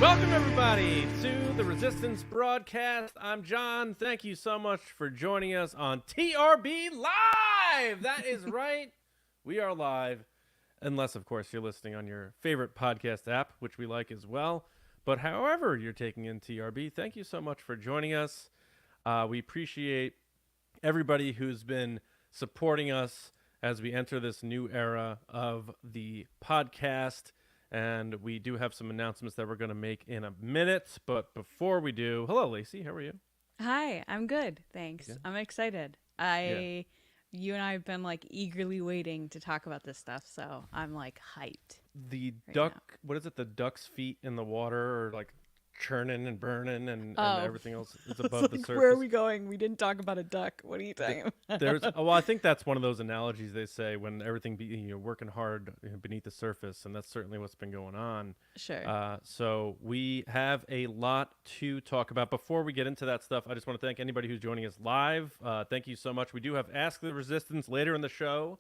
Welcome, everybody, to the Resistance broadcast. I'm John. Thank you so much for joining us on TRB Live. That is right. We are live, unless, of course, you're listening on your favorite podcast app, which we like as well. But however you're taking in TRB, thank you so much for joining us. We appreciate everybody who's been supporting us as we enter this new era of the podcast. And we do have some announcements that we're going to make in a minute. But before we do, hello, Lacey. How are you? Hi, I'm good. Thanks. Yeah. I'm excited. You and I have been like eagerly waiting to talk about this stuff. So I'm like hyped. The right duck, now. what is it? The duck's feet in the water are like churning and burning and everything else is above the Like, surface. where are we going? We didn't talk about a duck. What are you talking about? Well, I think that's one of those analogies they say when everything you're working hard beneath the surface, and that's certainly what's been going on. Sure. So we have a lot to talk about. Before we get into that stuff, I just want to thank anybody who's joining us live. Thank you so much. We do have Ask the Resistance later in the show.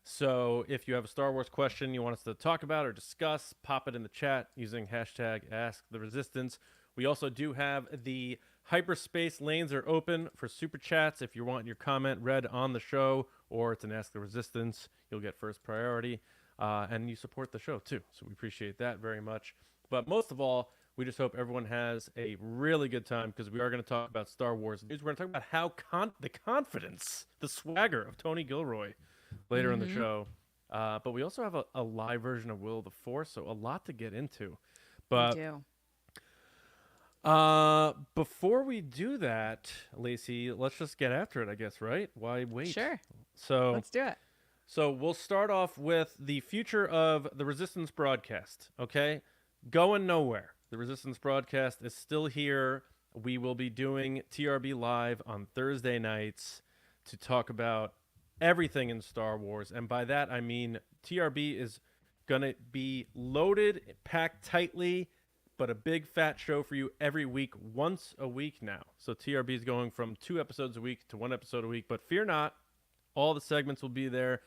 So if you have a Star Wars question you want us to talk about or discuss, pop it in the chat using hashtag AskTheResistance. We also do have the hyperspace lanes are open for super chats. If you want your comment read on the show or it's an Ask the Resistance, you'll get first priority. And you support the show too. So we appreciate that very much. But most of all, we just hope everyone has a really good time because we are going to talk about Star Wars news. We're going to talk about how the confidence, the swagger of Tony Gilroy later in the show. But we also have a live version of Will of the Force, so a lot to get into. But We do. before we do that, Lacey, let's just get after it, I guess, right? Why wait? Sure. So Let's do it. So we'll start off with the future of the Resistance broadcast, okay? Going nowhere. The Resistance broadcast is still here. We will be doing TRB Live on Thursday nights to talk about everything in Star Wars. And by that, I mean TRB is going to be loaded, packed tightly, but a big fat show for you every week, once a week now. So TRB is going from 2 episodes a week to 1 episode a week. But fear not, all the segments will be there.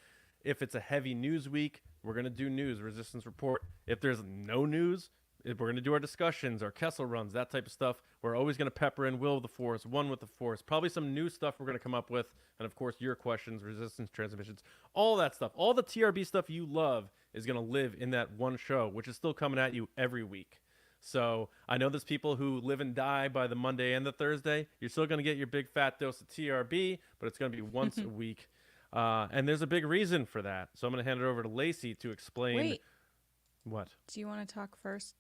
If it's a heavy news week, we're going to do news, Resistance Report. If there's no news, we're going to do our discussions, our Kessel runs, that type of stuff. We're always going to pepper in Will of the Force, One with the Force, probably some new stuff we're going to come up with. And, of course, your questions, Resistance transmissions, all that stuff. All the TRB stuff you love is going to live in that one show, which is still coming at you every week. So I know there's people who live and die by the Monday and the Thursday. You're still going to get your big fat dose of TRB, but it's going to be once a week. And there's a big reason for that. So I'm going to hand it over to Lacey to explain. Wait. What? Do you want to talk first?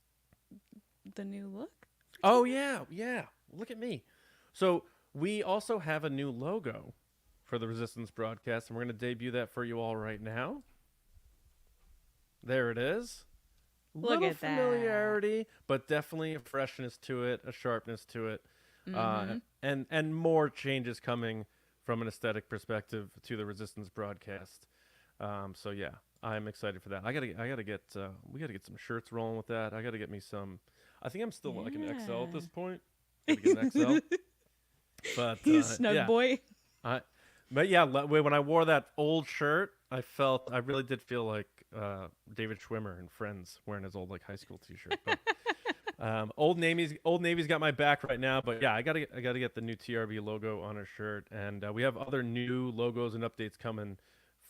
The new look? Oh, yeah. Look at me. So we also have a new logo for the Resistance broadcast, and we're going to debut that for you all right now. There it is. Look Little at that. familiarity, but definitely a freshness to it, a sharpness to it, and more changes coming from an aesthetic perspective to the Resistance broadcast. So yeah, I'm excited for that. We gotta get some shirts rolling with that. I gotta get me some. I think I'm still like an XL at this point. Gotta get an XL. But He's snug yeah. boy. But yeah, when I wore that old shirt, I really did feel like David Schwimmer in Friends wearing his old like high school T-shirt. But, Old Navy's got my back right now, but yeah, I gotta get the new TRB logo on our shirt, and we have other new logos and updates coming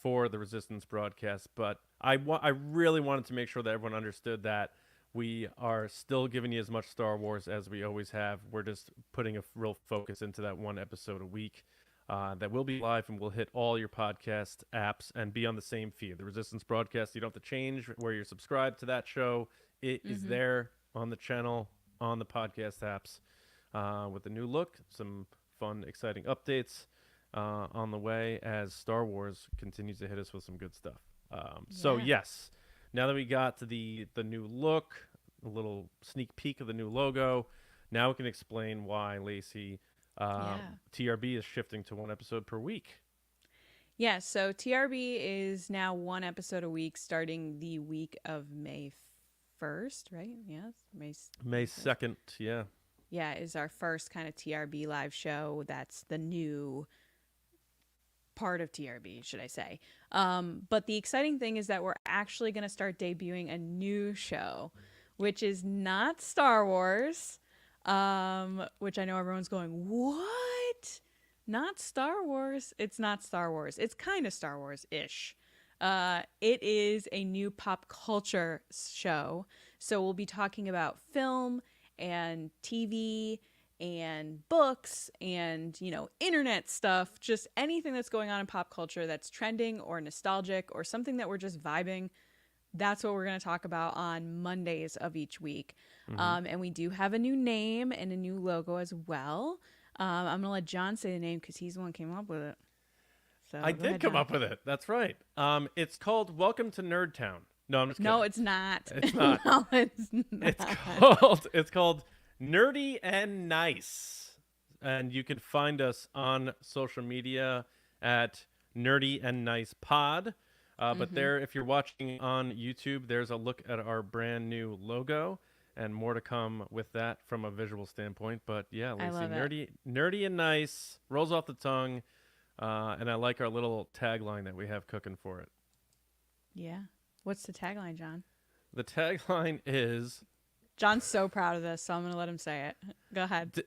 for the Resistance broadcast. But I really wanted to make sure that everyone understood that we are still giving you as much Star Wars as we always have. We're just putting a real focus into that 1 episode a week. That will be live and will hit all your podcast apps and be on the same feed. The Resistance broadcast, you don't have to change where you're subscribed to that show. It is there on the channel, on the podcast apps, with a new look, some fun, exciting updates on the way as Star Wars continues to hit us with some good stuff. So yes, now that we got to the new look, a little sneak peek of the new logo, now we can explain why, Lacey, TRB is shifting to 1 episode per week. Yeah, so TRB is now 1 episode a week starting the week of May 1st, right? Yes, May 2nd, yeah. Yeah, is our first kind of TRB live show. That's the new part of TRB, should I say. But the exciting thing is that we're actually going to start debuting a new show, which is not Star Wars, which I know everyone's going, what? Not Star Wars? It's not Star Wars. It's kind of Star Wars-ish. It is a new pop culture show. So we'll be talking about film and TV and books and, you know, internet stuff, just anything that's going on in pop culture that's trending or nostalgic or something that we're just vibing. That's what we're going to talk about on Mondays of each week. And we do have a new name and a new logo as well. I'm going to let John say the name because he's the one who came up with it. So I did come up with it. That's right. It's called Welcome to Nerd Town. No, I'm just kidding. No, it's not. It's not. No, it's not. It's called Nerdy and Nice. And you can find us on social media at Nerdy and Nice Pod. But there, if you're watching on YouTube, there's a look at our brand new logo and more to come with that from a visual standpoint. But yeah, Lacey, nerdy and nice, rolls off the tongue. And I like our little tagline that we have cooking for it. Yeah. What's the tagline, John? The tagline is... John's so proud of this, so I'm going to let him say it. Go ahead.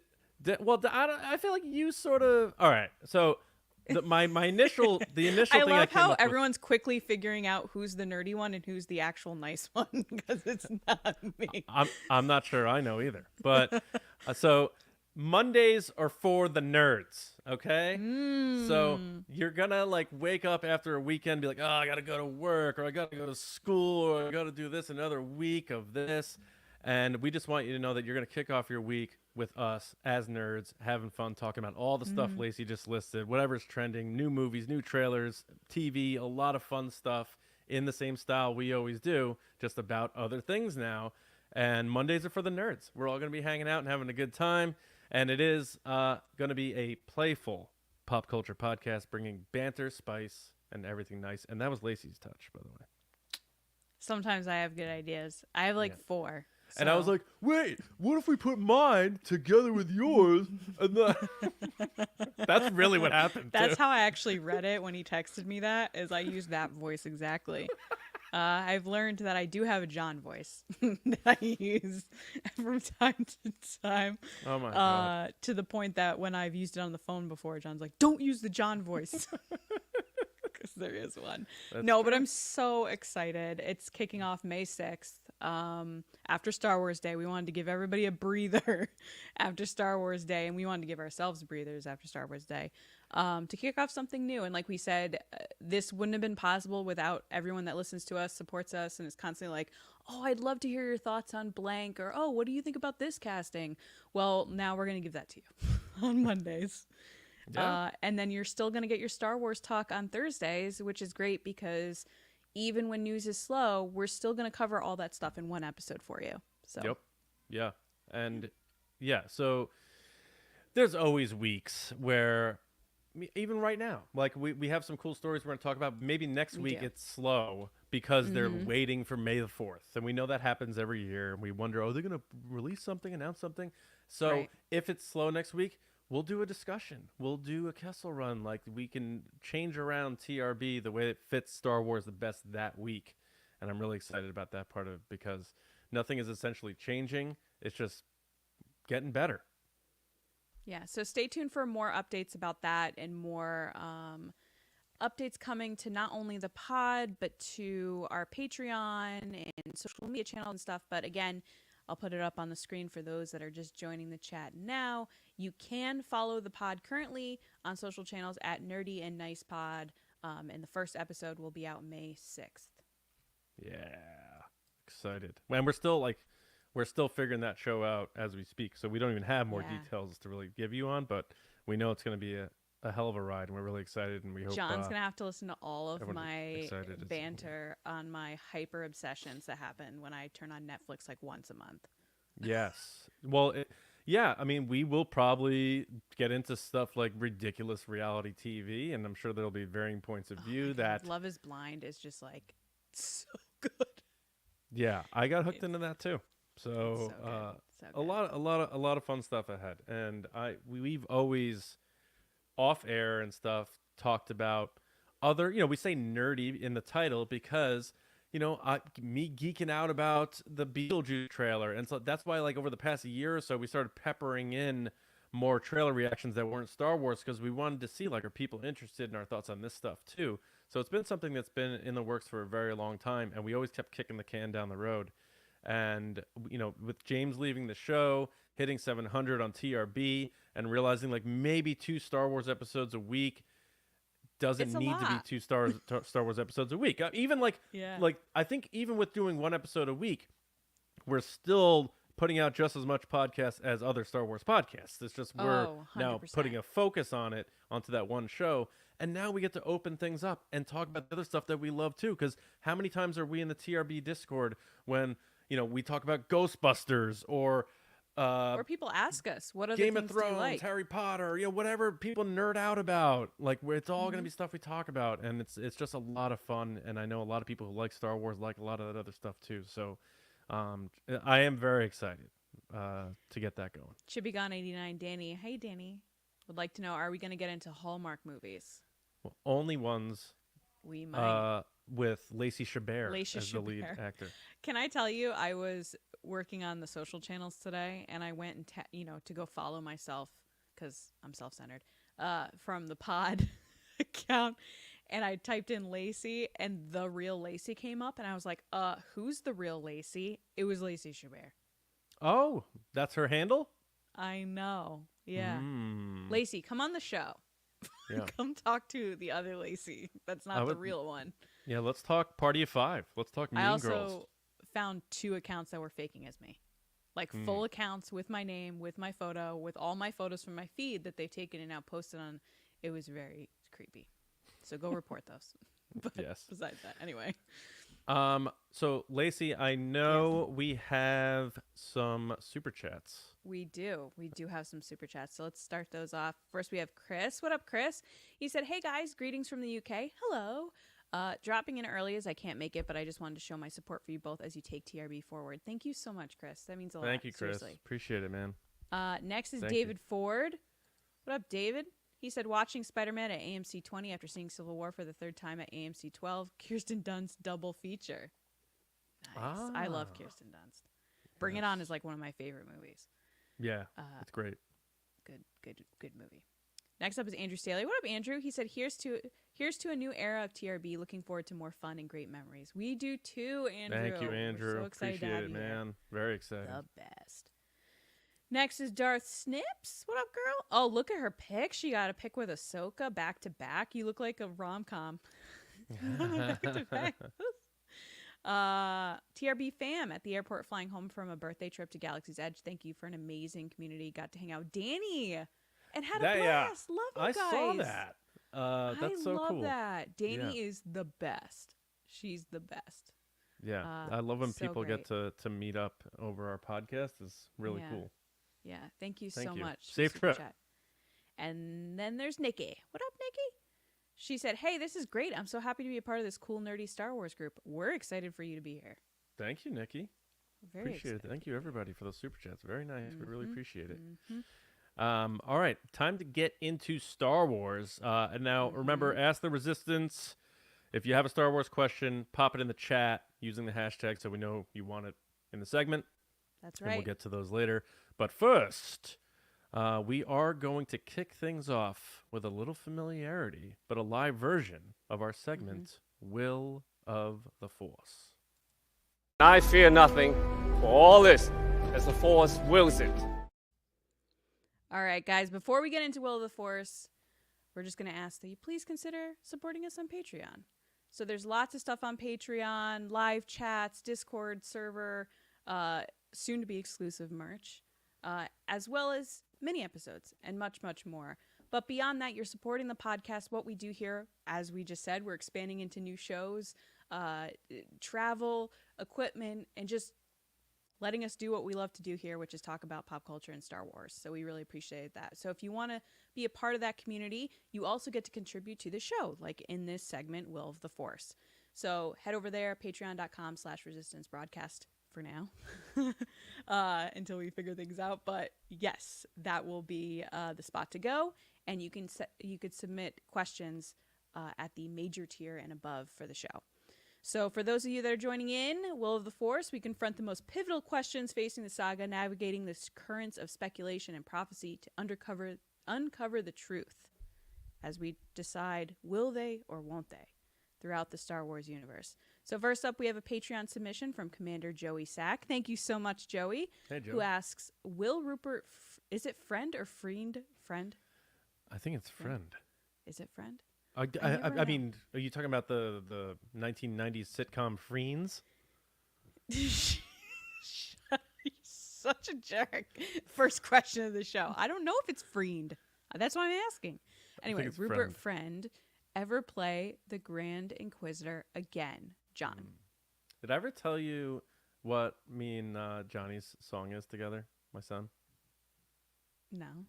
I feel like you sort of... All right. So my initial thing I came love how up everyone's quickly figuring out who's the nerdy one and who's the actual nice one because it's not me. I'm not sure I know either. But so Mondays are for the nerds. Okay. So you're gonna like wake up after a weekend and be like, oh, I gotta go to work, or I gotta go to school, or I gotta do this another week of this. And we just want you to know that you're gonna kick off your week with us as nerds, having fun, talking about all the stuff Lacey just listed, whatever's trending, new movies, new trailers, TV, a lot of fun stuff in the same style we always do, just about other things now. And Mondays are for the nerds. We're all gonna be hanging out and having a good time. And it is going to be a playful pop culture podcast, bringing banter, spice, and everything nice. And that was Lacey's touch, by the way. Sometimes I have good ideas. I have like 4. So. And I was like, wait, what if we put mine together with yours? And that's really what happened. That's how I actually read it when he texted me that, is I used that voice exactly. I've learned that I do have a John voice that I use from time to time. Oh my God. To the point that when I've used it on the phone before, John's like, don't use the John voice. Because there is one. But I'm so excited. It's kicking off May 6th. After Star Wars Day. We wanted to give everybody a breather after Star Wars Day. And we wanted to give ourselves breathers after Star Wars Day. To kick off something new. And like we said, this wouldn't have been possible without everyone that listens to us, supports us, and is constantly like, oh, I'd love to hear your thoughts on blank, or, oh, what do you think about this casting? Well, now we're going to give that to you on Mondays. Yeah. And then you're still going to get your Star Wars talk on Thursdays, which is great because even when news is slow, we're still going to cover all that stuff in one episode for you. So. Yep. Yeah. And yeah, so there's always weeks where... even right now, like we have some cool stories we're going to talk about. Maybe next week it's slow because they're waiting for May the 4th. And we know that happens every year. And we wonder, are they going to release something, announce something? So if it's slow next week, we'll do a discussion. We'll do a Kessel run. Like we can change around TRB the way it fits Star Wars the best that week. And I'm really excited about that part of it because nothing is essentially changing. It's just getting better. Yeah, so stay tuned for more updates about that and more updates coming to not only the pod, but to our Patreon and social media channel and stuff. But again, I'll put it up on the screen for those that are just joining the chat now. You can follow the pod currently on social channels at Nerdy and Nice Pod. And the first episode will be out May 6th. Yeah, excited. And we're still figuring that show out as we speak, so we don't even have more details to really give you on, but we know it's going to be a hell of a ride, and we're really excited, and we hope... John's going to have to listen to all of my banter on my hyper obsessions that happen when I turn on Netflix like once a month. Yes. Well, I mean, we will probably get into stuff like ridiculous reality TV, and I'm sure there'll be varying points of view that... Love is Blind is just like so good. Yeah, I got hooked into that too. So, a lot of fun stuff ahead, and we've always off air and stuff talked about other. We say nerdy in the title because me geeking out about the Beetlejuice trailer. And so that's why, like, over the past year or so, we started peppering in more trailer reactions that weren't Star Wars, because we wanted to see, like, are people interested in our thoughts on this stuff too? So it's been something that's been in the works for a very long time, and we always kept kicking the can down the road. And, with James leaving the show, hitting 700 on TRB, and realizing, like, maybe 2 Star Wars episodes a week doesn't need to be 2 Star Wars episodes a week. Even like I think even with doing 1 episode a week, we're still putting out just as much podcasts as other Star Wars podcasts. It's just we're now putting a focus onto that one show. And now we get to open things up and talk about the other stuff that we love too. Because how many times are we in the TRB Discord when, we talk about Ghostbusters or people ask us, what other Game things of Thrones, do you like? Harry Potter, whatever people nerd out about. Like, it's all going to be stuff we talk about, and it's just a lot of fun. And I know a lot of people who like Star Wars like a lot of that other stuff too. So I am very excited to get that going. CHIBIGON 89, Danny. Hey, Danny. Would like to know, are we going to get into Hallmark movies? Well, only ones we might. With Lacey Gilleran as the lead actor. Can I tell you, I was working on the social channels today, and I went and to go follow myself, because I'm self-centered, from the pod account, and I typed in Lacey, and The Real Lacey came up, and I was like, who's The Real Lacey? It was Lacey Gilleran. Oh, that's her handle? I know. Yeah. Lacey, come on the show. Yeah. Come talk to the other Lacey. That's not the real one. Yeah, let's talk Party of 5. Let's talk Mean Girls. I also found 2 accounts that were faking as me. Like full accounts with my name, with my photo, with all my photos from my feed that they've taken and now posted on. It was very creepy. So go report those. But besides that, anyway. So Lacey, I know we have some super chats. We do have some super chats. So let's start those off. First, we have Chris. What up, Chris? He said, "Hey guys, greetings from the UK. Hello. Dropping in early as I can't make it, but I just wanted to show my support for you both as you take TRB forward." Thank you so much, Chris. That means a lot. Thank you, Chris. Seriously. Appreciate it, man. Next is David Ford. What up, David? He said, watching Spider-Man at AMC 20 after seeing Civil War for the 3rd time at AMC 12. Kirsten Dunst double feature. Nice. I love Kirsten Dunst. Bring It On is like one of my favorite movies. Yeah, it's great. Good movie. Next up is Andrew Staley. What up, Andrew? He said, here's to a new era of TRB. Looking forward to more fun and great memories. We do too, Andrew. Thank you, Andrew. We're so excited Appreciate to have it, you man. Very excited. The best. Next is Darth Snips. What up, girl? Oh, look at her pic. She got a pic with Ahsoka back to back. You look like a rom-com. Back to back. TRB fam at the airport flying home from a birthday trip to Galaxy's Edge. Thank you for an amazing community. Got to hang out with Danny and had a blast. Love you guys. I saw that. That's so cool. I love that. Danny is the best. She's the best. Yeah. I love when people get to meet up over our podcast. It's really cool. Yeah. Thank you so much. Safe trip. Chat. And then there's Nikki. What up, Nikki? She said, "Hey, this is great. I'm so happy to be a part of this cool, nerdy Star Wars group. We're excited for you to be here." Thank you, Nikki. Very appreciate excited. it. Thank you, everybody, for those super chats. Very nice. We really appreciate it. All right. Time to get into Star Wars. And now, remember, Ask the Resistance. If you have a Star Wars question, pop it in the chat using the hashtag so we know you want it in the segment. That's right. And we'll get to those later. But first, we are going to kick things off with a little familiarity, but a live version of our segment, Will of the Force. I fear nothing, for all this, as the Force wills it. All right, guys, before we get into Will of the Force, we're just going to ask that you please consider supporting us on Patreon. So there's lots of stuff on Patreon, live chats, Discord server, soon-to-be exclusive merch, as well as mini episodes and much, much more. But beyond that, you're supporting the podcast. What we do here, as we just said, we're expanding into new shows, travel, equipment, and just letting us do what we love to do here, which is talk about pop culture and Star Wars. So we really appreciate that. So if you want to be a part of that community, you also get to contribute to the show, like in this segment, Will of the Force. So head over there, patreon.com/resistance broadcast for now, until we figure things out. But yes, that will be the spot to go. And you could submit questions at the major tier and above for the show. So for those of you that are joining in, Will of the Force, we confront the most pivotal questions facing the saga, navigating the currents of speculation and prophecy to uncover the truth as we decide, will they or won't they, throughout the Star Wars universe. So first up, we have a Patreon submission from Commander Joey Sack. Thank you so much, Joey. Hey, Joey. Who asks, will Rupert, is it friend or friend? Friend? I think it's friend. Is it friend? I mean, are you talking about the 1990s sitcom Friends? You're such a jerk. First question of the show. I don't know if it's friend. That's why I'm asking. Anyway, Rupert Friend ever play the Grand Inquisitor again? John. Did I ever tell you what me and Johnny's song is together, my son? No.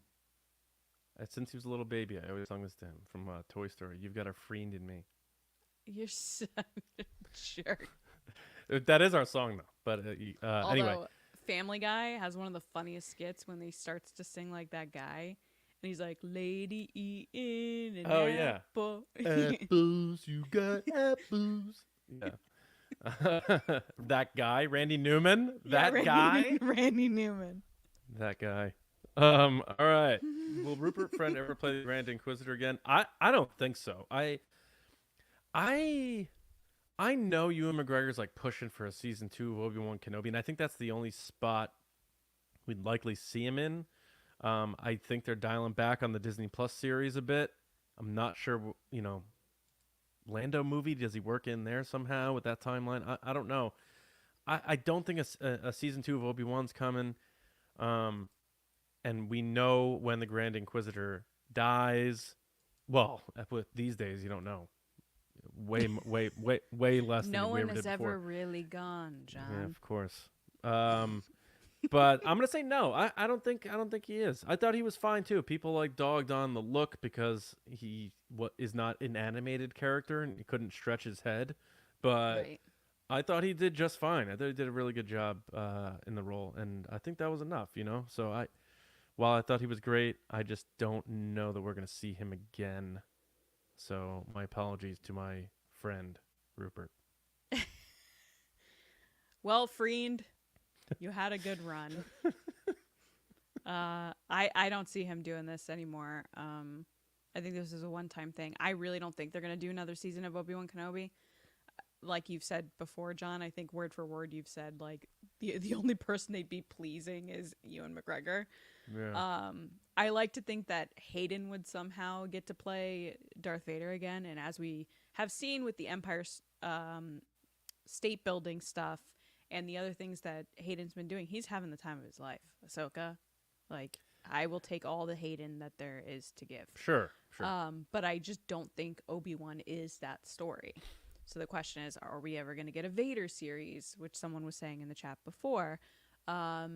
Since he was a little baby, I always sung this to him from Toy Story. You've got a friend in me. You're such a jerk. That is our song, though. But anyway. Family Guy has one of the funniest skits when he starts to sing like that guy. And he's like, lady eating an apple. Yeah. Apples, you got apples. Yeah. That guy, Randy Newman. Randy Newman. That guy. All right. Will Rupert Friend ever play the Grand Inquisitor again? I don't think so. I know Ewan McGregor's like pushing for a season 2 of Obi-Wan Kenobi, and I think that's the only spot we'd likely see him in. I think they're dialing back on the Disney Plus series a bit. I'm not sure, Lando movie, does he work in there somehow with that timeline? I don't know. I don't think a season 2 of Obi-Wan's coming. And we know when the Grand Inquisitor dies. Well, with these days, you don't know. Way less than no we one ever has did before. ever really gone, John. Yeah, of course. But I'm gonna say no. I don't think he is. I thought he was fine too. People like dogged on the look because he is not an animated character and he couldn't stretch his head. But Right. I thought he did just fine. I thought he did a really good job in the role, and I think that was enough. So while I thought he was great, I just don't know that we're gonna see him again. So my apologies to my friend Rupert. Well, friend, you had a good run. I don't see him doing this anymore. I think this is a one-time thing. I really don't think they're going to do another season of Obi-Wan Kenobi. Like you've said before, John, I think word for word you've said, like, the only person they'd be pleasing is Ewan McGregor. Yeah. I like to think that Hayden would somehow get to play Darth Vader again. And as we have seen with the Empire state building stuff and the other things that Hayden's been doing, he's having the time of his life. Ahsoka, like, I will take all the Hayden that there is to give. Sure. But I just don't think Obi-Wan is that story. So the question is, are we ever going to get a Vader series, which someone was saying in the chat before? I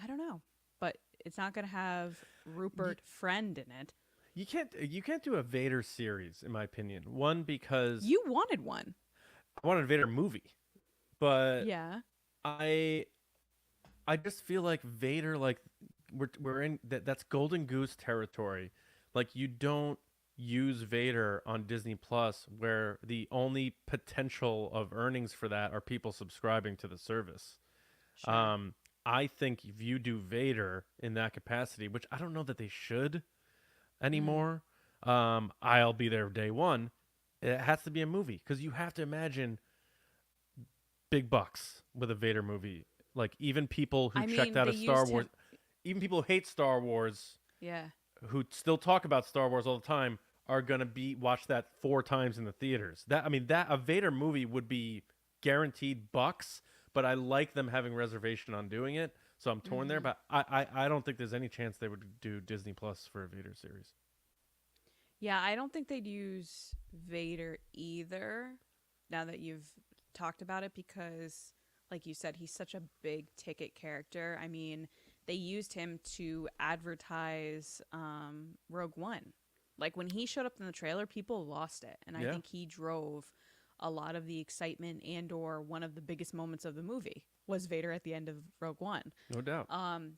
don't know, but it's not going to have Rupert Friend in it. You can't do a Vader series, in my opinion. One, because You wanted one. I wanted a Vader movie, but Yeah. I just feel like Vader, like we're in that's Golden Goose territory. Like, you don't use Vader on Disney Plus, where the only potential of earnings for that are people subscribing to the service. Sure. I think if you do Vader in that capacity, which I don't know that they should anymore, I'll be there day one. It has to be a movie, because you have to imagine big bucks with a Vader movie. Like, even people who checked out of Star Wars, even people who hate Star Wars, Yeah. who still talk about Star Wars all the time, are gonna watch that 4 times in the theaters. That a Vader movie would be guaranteed bucks, but I like them having reservation on doing it, so I'm torn there. But I don't think there's any chance they would do Disney Plus for a Vader series. Yeah, I don't think they'd use Vader either, now that you've talked about it, because, like you said, he's such a big ticket character. I mean, they used him to advertise Rogue One. Like, when he showed up in the trailer, people lost it. And I think he drove a lot of the excitement and or one of the biggest moments of the movie. was Vader at the end of Rogue One. No doubt.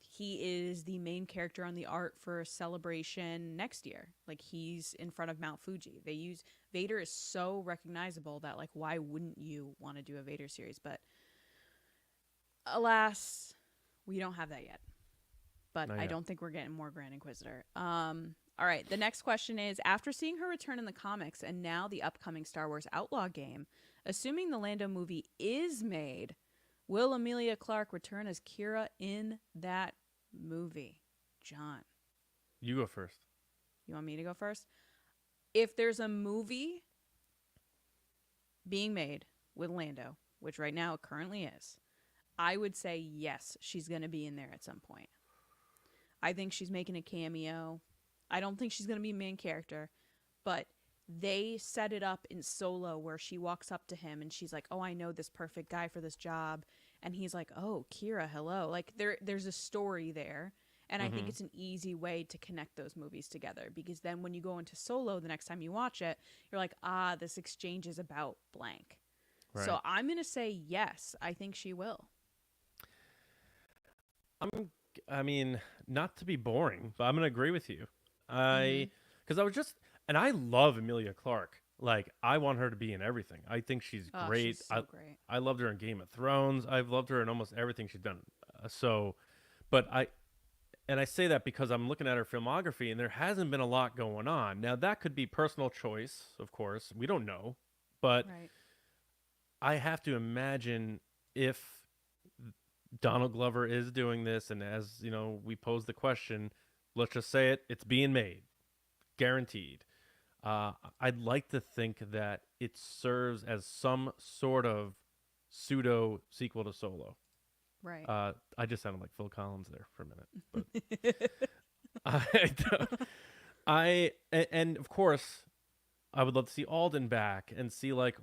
He is the main character on the art for Celebration next year. Like, he's in front of Mount Fuji. Vader is so recognizable that, like, why wouldn't you want to do a Vader series? But alas, we don't have that yet. But I don't think we're getting more Grand Inquisitor. All right, the next question is, after seeing her return in the comics and now the upcoming Star Wars Outlaw game, assuming the Lando movie is made, will Emilia Clarke return as Kira in that movie? John. You go first. You want me to go first? If there's a movie being made with Lando, which right now it currently is, I would say yes, she's going to be in there at some point. I think she's making a cameo. I don't think she's going to be a main character, but they set it up in Solo where she walks up to him and she's like, oh, I know this perfect guy for this job. And he's like, oh, Kira, hello. Like, there's a story there. And I think it's an easy way to connect those movies together, because then when you go into Solo the next time you watch it, you're like, this exchange is about blank. Right. So I'm going to say yes, I think she will. I mean, not to be boring, but I'm going to agree with you. Because I love Emilia Clarke. Like, I want her to be in everything. I think she's great. She's so great. I loved her in Game of Thrones. I've loved her in almost everything she's done. And I say that because I'm looking at her filmography and there hasn't been a lot going on. Now, that could be personal choice, of course. We don't know. But I have to imagine if Donald Glover is doing this, and as, you know, we pose the question, let's just say it's being made. Guaranteed. I'd like to think that it serves as some sort of pseudo sequel to Solo. Right. I just sounded like Phil Collins there for a minute. But and of course, I would love to see Alden back and see, like,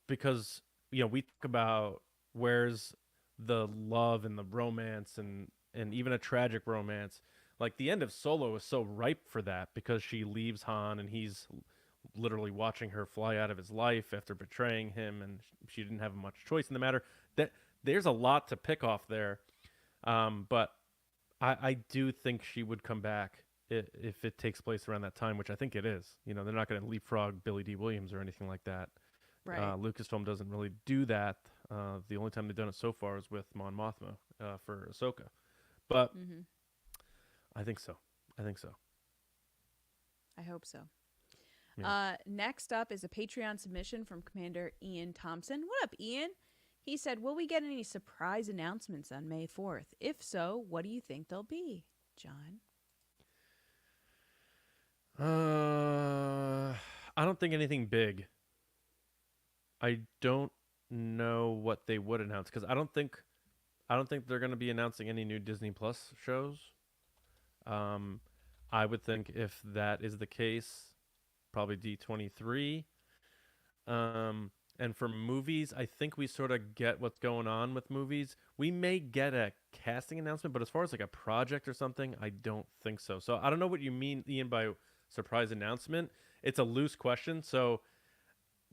because, you know, we talk about where's the love and the romance and even a tragic romance. Like, the end of Solo is so ripe for that, because she leaves Han and he's literally watching her fly out of his life after betraying him, and she didn't have much choice in the matter. There's a lot to pick off there. But I do think she would come back if it takes place around that time, which I think it is. You know, they're not going to leapfrog Billy D. Williams or anything like that. Right. Lucasfilm doesn't really do that. The only time they've done it so far is with Mon Mothma for Ahsoka. But I think so. I hope so. Yeah. Next up is a Patreon submission from Commander Ian Thompson. What up, Ian? He said, will we get any surprise announcements on May 4th? If so, what do you think they'll be, John? I don't think anything big. I don't know what they would announce, because I don't think they're going to be announcing any new Disney Plus shows. I would think if that is the case, probably D23. And for movies, I think we sort of get what's going on with movies. We may get a casting announcement, but as far as like a project or something, I don't think so. So I don't know what you mean, Ian, by surprise announcement. It's a loose question. So,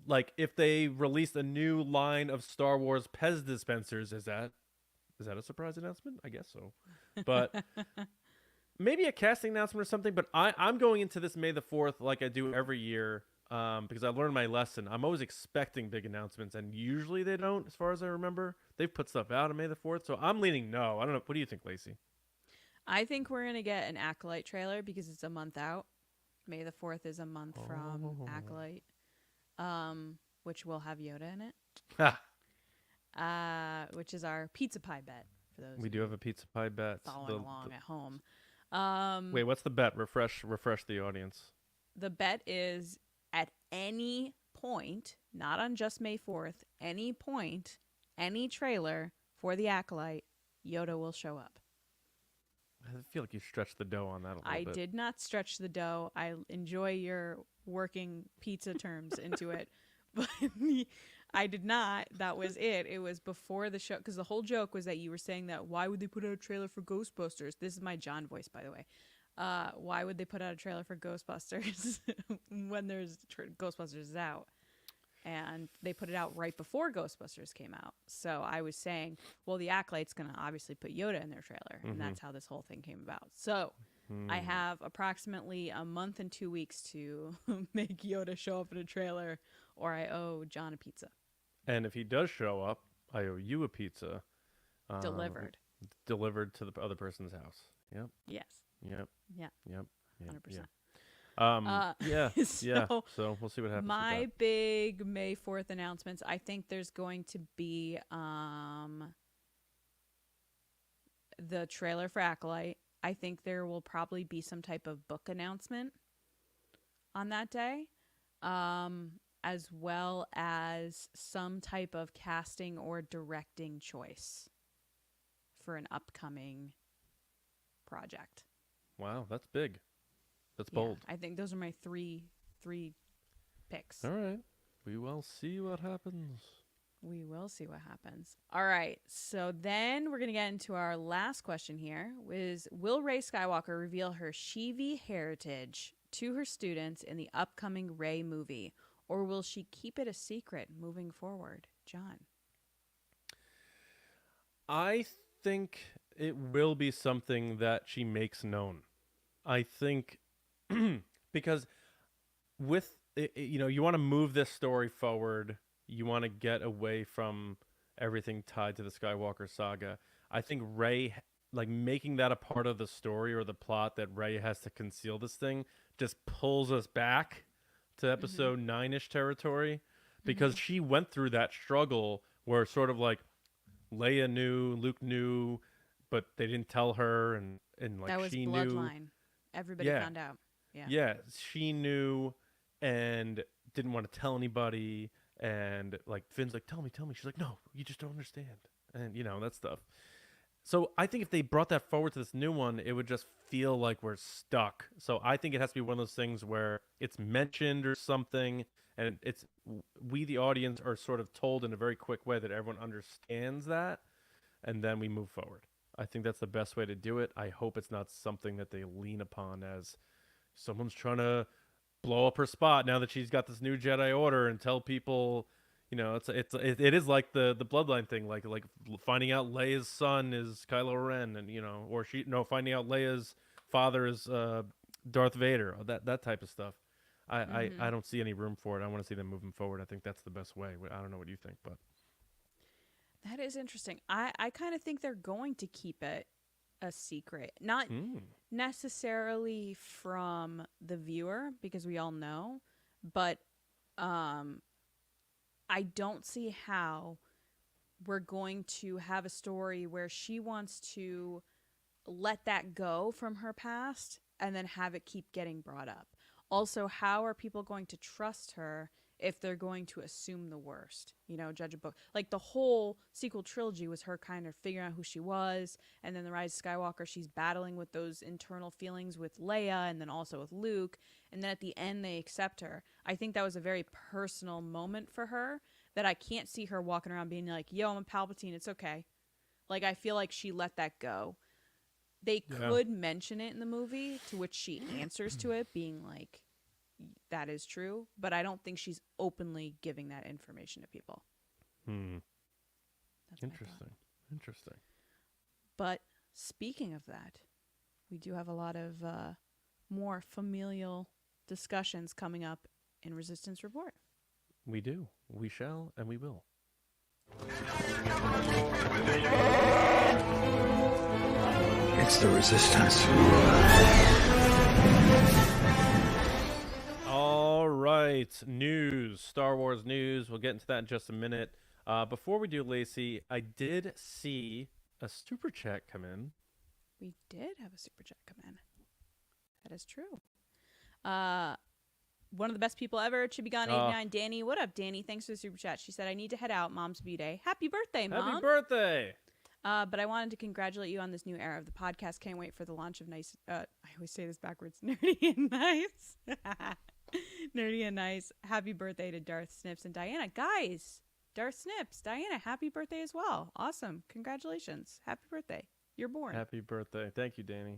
like, if they released a new line of Star Wars Pez dispensers, is that a surprise announcement? I guess so. But maybe a casting announcement or something. But I'm going into this May the 4th like I do every year, because I learned my lesson. I'm always expecting big announcements, and usually they don't, as far as I remember. They've put stuff out on May the 4th, so I'm leaning no. I don't know. What do you think, Lacey? I think we're going to get an Acolyte trailer because it's a month out. May the 4th is a month from Acolyte, which will have Yoda in it. Which is our pizza pie bet for those. We do have a pizza pie bet. Following along at home. Wait, what's the bet? Refresh the audience. The bet is at any point, not on just May 4th, any point, any trailer for the Acolyte, Yoda will show up. I feel like you stretched the dough on that a little bit. I did not stretch the dough. I enjoy your working pizza terms into it. But I did not. That was it. It was before the show. Because the whole joke was that you were saying that, why would they put out a trailer for Ghostbusters? This is my John voice, by the way. Why would they put out a trailer for Ghostbusters when there's Ghostbusters is out? and they put it out right before Ghostbusters came out. So I was saying, well, the Acolyte's going to obviously put Yoda in their trailer, and that's how this whole thing came about. So I have approximately a month and 2 weeks to make Yoda show up in a trailer, or I owe John a pizza. And if he does show up, I owe you a pizza. Delivered. Delivered to the other person's house. Yep. Yes. Yep. Yeah. Yep. 100%. Yeah. Yeah. So So we'll see what happens. my with big May 4th announcements, I think there's going to be the trailer for Acolyte. I think there will probably be some type of book announcement on that day, as well as some type of casting or directing choice for an upcoming project. that. Wow, that's big. That's Yeah, bold. I think those are my three picks. All right. We will see what happens. We will see what happens. All right. So then we're going to get into our last question here, will Rey Skywalker reveal her Shivi heritage to her students in the upcoming Rey movie, or will she keep it a secret moving forward? John. I think it will be something that she makes known. I think because with you want to move this story forward. You want to get away from everything tied to the Skywalker saga. I think Rey, like making that a part of the story or the plot that Rey has to conceal this thing, just pulls us back to episode 9-ish territory, because she went through that struggle where sort of like Leia knew, Luke knew, but they didn't tell her, and like That was she bloodline. knew. Everybody found out. Yeah. Yeah, she knew and didn't want to tell anybody. And like Finn's like, tell me. She's like, no, you just don't understand. And that stuff. So I think if they brought that forward to this new one, it would just feel like we're stuck. So I think it has to be one of those things where it's mentioned or something, and we the audience are sort of told in a very quick way that everyone understands that, and then we move forward. I think that's the best way to do it. I hope it's not something that they lean upon as someone's trying to blow up her spot now that she's got this new Jedi Order and tell people, it is like the bloodline thing, like finding out Leia's son is Kylo Ren, and or finding out Leia's father is Darth Vader, that type of stuff. I don't see any room for it. I want to see them moving forward. I think that's the best way. I don't know what you think, but That is interesting. I kind of think they're going to keep it a secret. Not necessarily from the viewer, because we all know, but I don't see how we're going to have a story where she wants to let that go from her past and then have it keep getting brought up. Also, how are people going to trust her if they're going to assume the worst, judge a book? Like the whole sequel trilogy was her kind of figuring out who she was, and then The Rise of Skywalker, she's battling with those internal feelings with Leia and then also with Luke, and then at the end they accept her. I think that was a very personal moment for her that I can't see her walking around being like, yo, I'm a Palpatine, it's okay. Like, I feel like she let that go. They could mention it in the movie, to which she answers to it, being like, that is true, but I don't think she's openly giving that information to people. That's Interesting. But speaking of that, we do have a lot of more familial discussions coming up in Resistance Report. We do. We shall, and we will. It's the Resistance. All right, news, Star Wars news. We'll get into that in just a minute. Before we do, Lacey, I did see a super chat come in. We did have a super chat come in. That is true. One of the best people ever, CHIBIGON 89. Dani, what up, Dani? Thanks for the super chat. She said, I need to head out. Mom's B-Day. Happy birthday, Mom. Happy birthday. But I wanted to congratulate you on this new era of the podcast. Can't wait for the launch of nice. I always say this backwards. Nerdy and nice. Nerdy and nice. Happy birthday to Darth Snips and Diana. Guys, Darth Snips, Diana, happy birthday as well. Awesome. Congratulations. Happy birthday. You're born. Happy birthday. Thank you, Dani.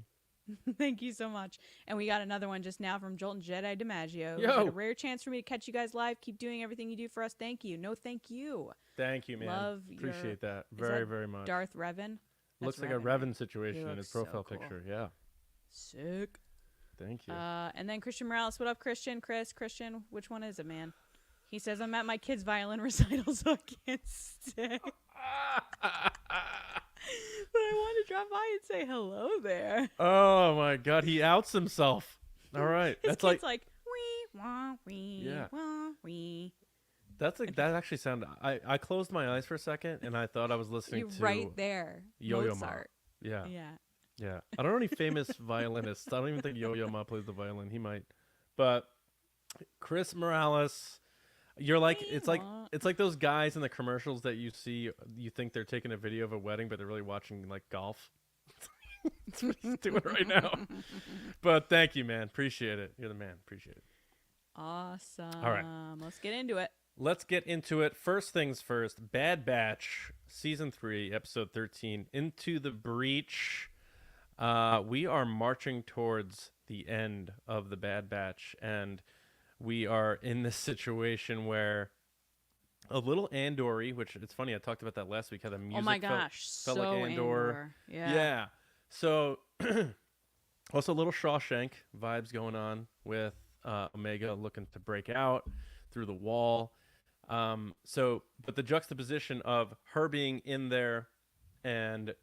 Thank you so much. And we got another one just now from Jolt and Jedi DiMaggio. Yo. Like, a rare chance for me to catch you guys live. Keep doing everything you do for us. Thank you. No, thank you. Thank you, man. Love Appreciate that Is very, that very much. Darth Revan? Looks like Revan, a right? Revan situation in his looks so profile cool. picture. Yeah. Sick. Thank you. And then Christian Morales. What up, Christian? Christian, which one is it, man? He says, I'm at my kid's violin recital, so I can't stay. But I want to drop by and say hello there. Oh my God, he outs himself. All right, His that's kid's like wee, wah, wee, Yeah. wah, wee. that's like that actually sounded. I closed my eyes for a second and I thought I was listening You're to right there. Yo-Yo Ma. Mozart. Yeah, Yeah. yeah. I don't know any famous violinists. I don't even think Yo-Yo Ma plays the violin. He might, but Chris Morales. You're like it's like those guys in the commercials that you see. You think they're taking a video of a wedding, but they're really watching like golf. That's what he's doing right now. But thank you, man. Appreciate it. You're the man. Appreciate it. Awesome. All right. Let's get into it. Let's get into it. First things first. Bad Batch, Season 3, Episode 13, Into the Breach. We are marching towards the end of the Bad Batch, and we are in this situation where a little Andor-y, which it's funny, I talked about that last week, how the music Oh my gosh. felt so like Andor. Yeah. So also a little Shawshank vibes going on with Omega looking to break out through the wall. But the juxtaposition of her being in there and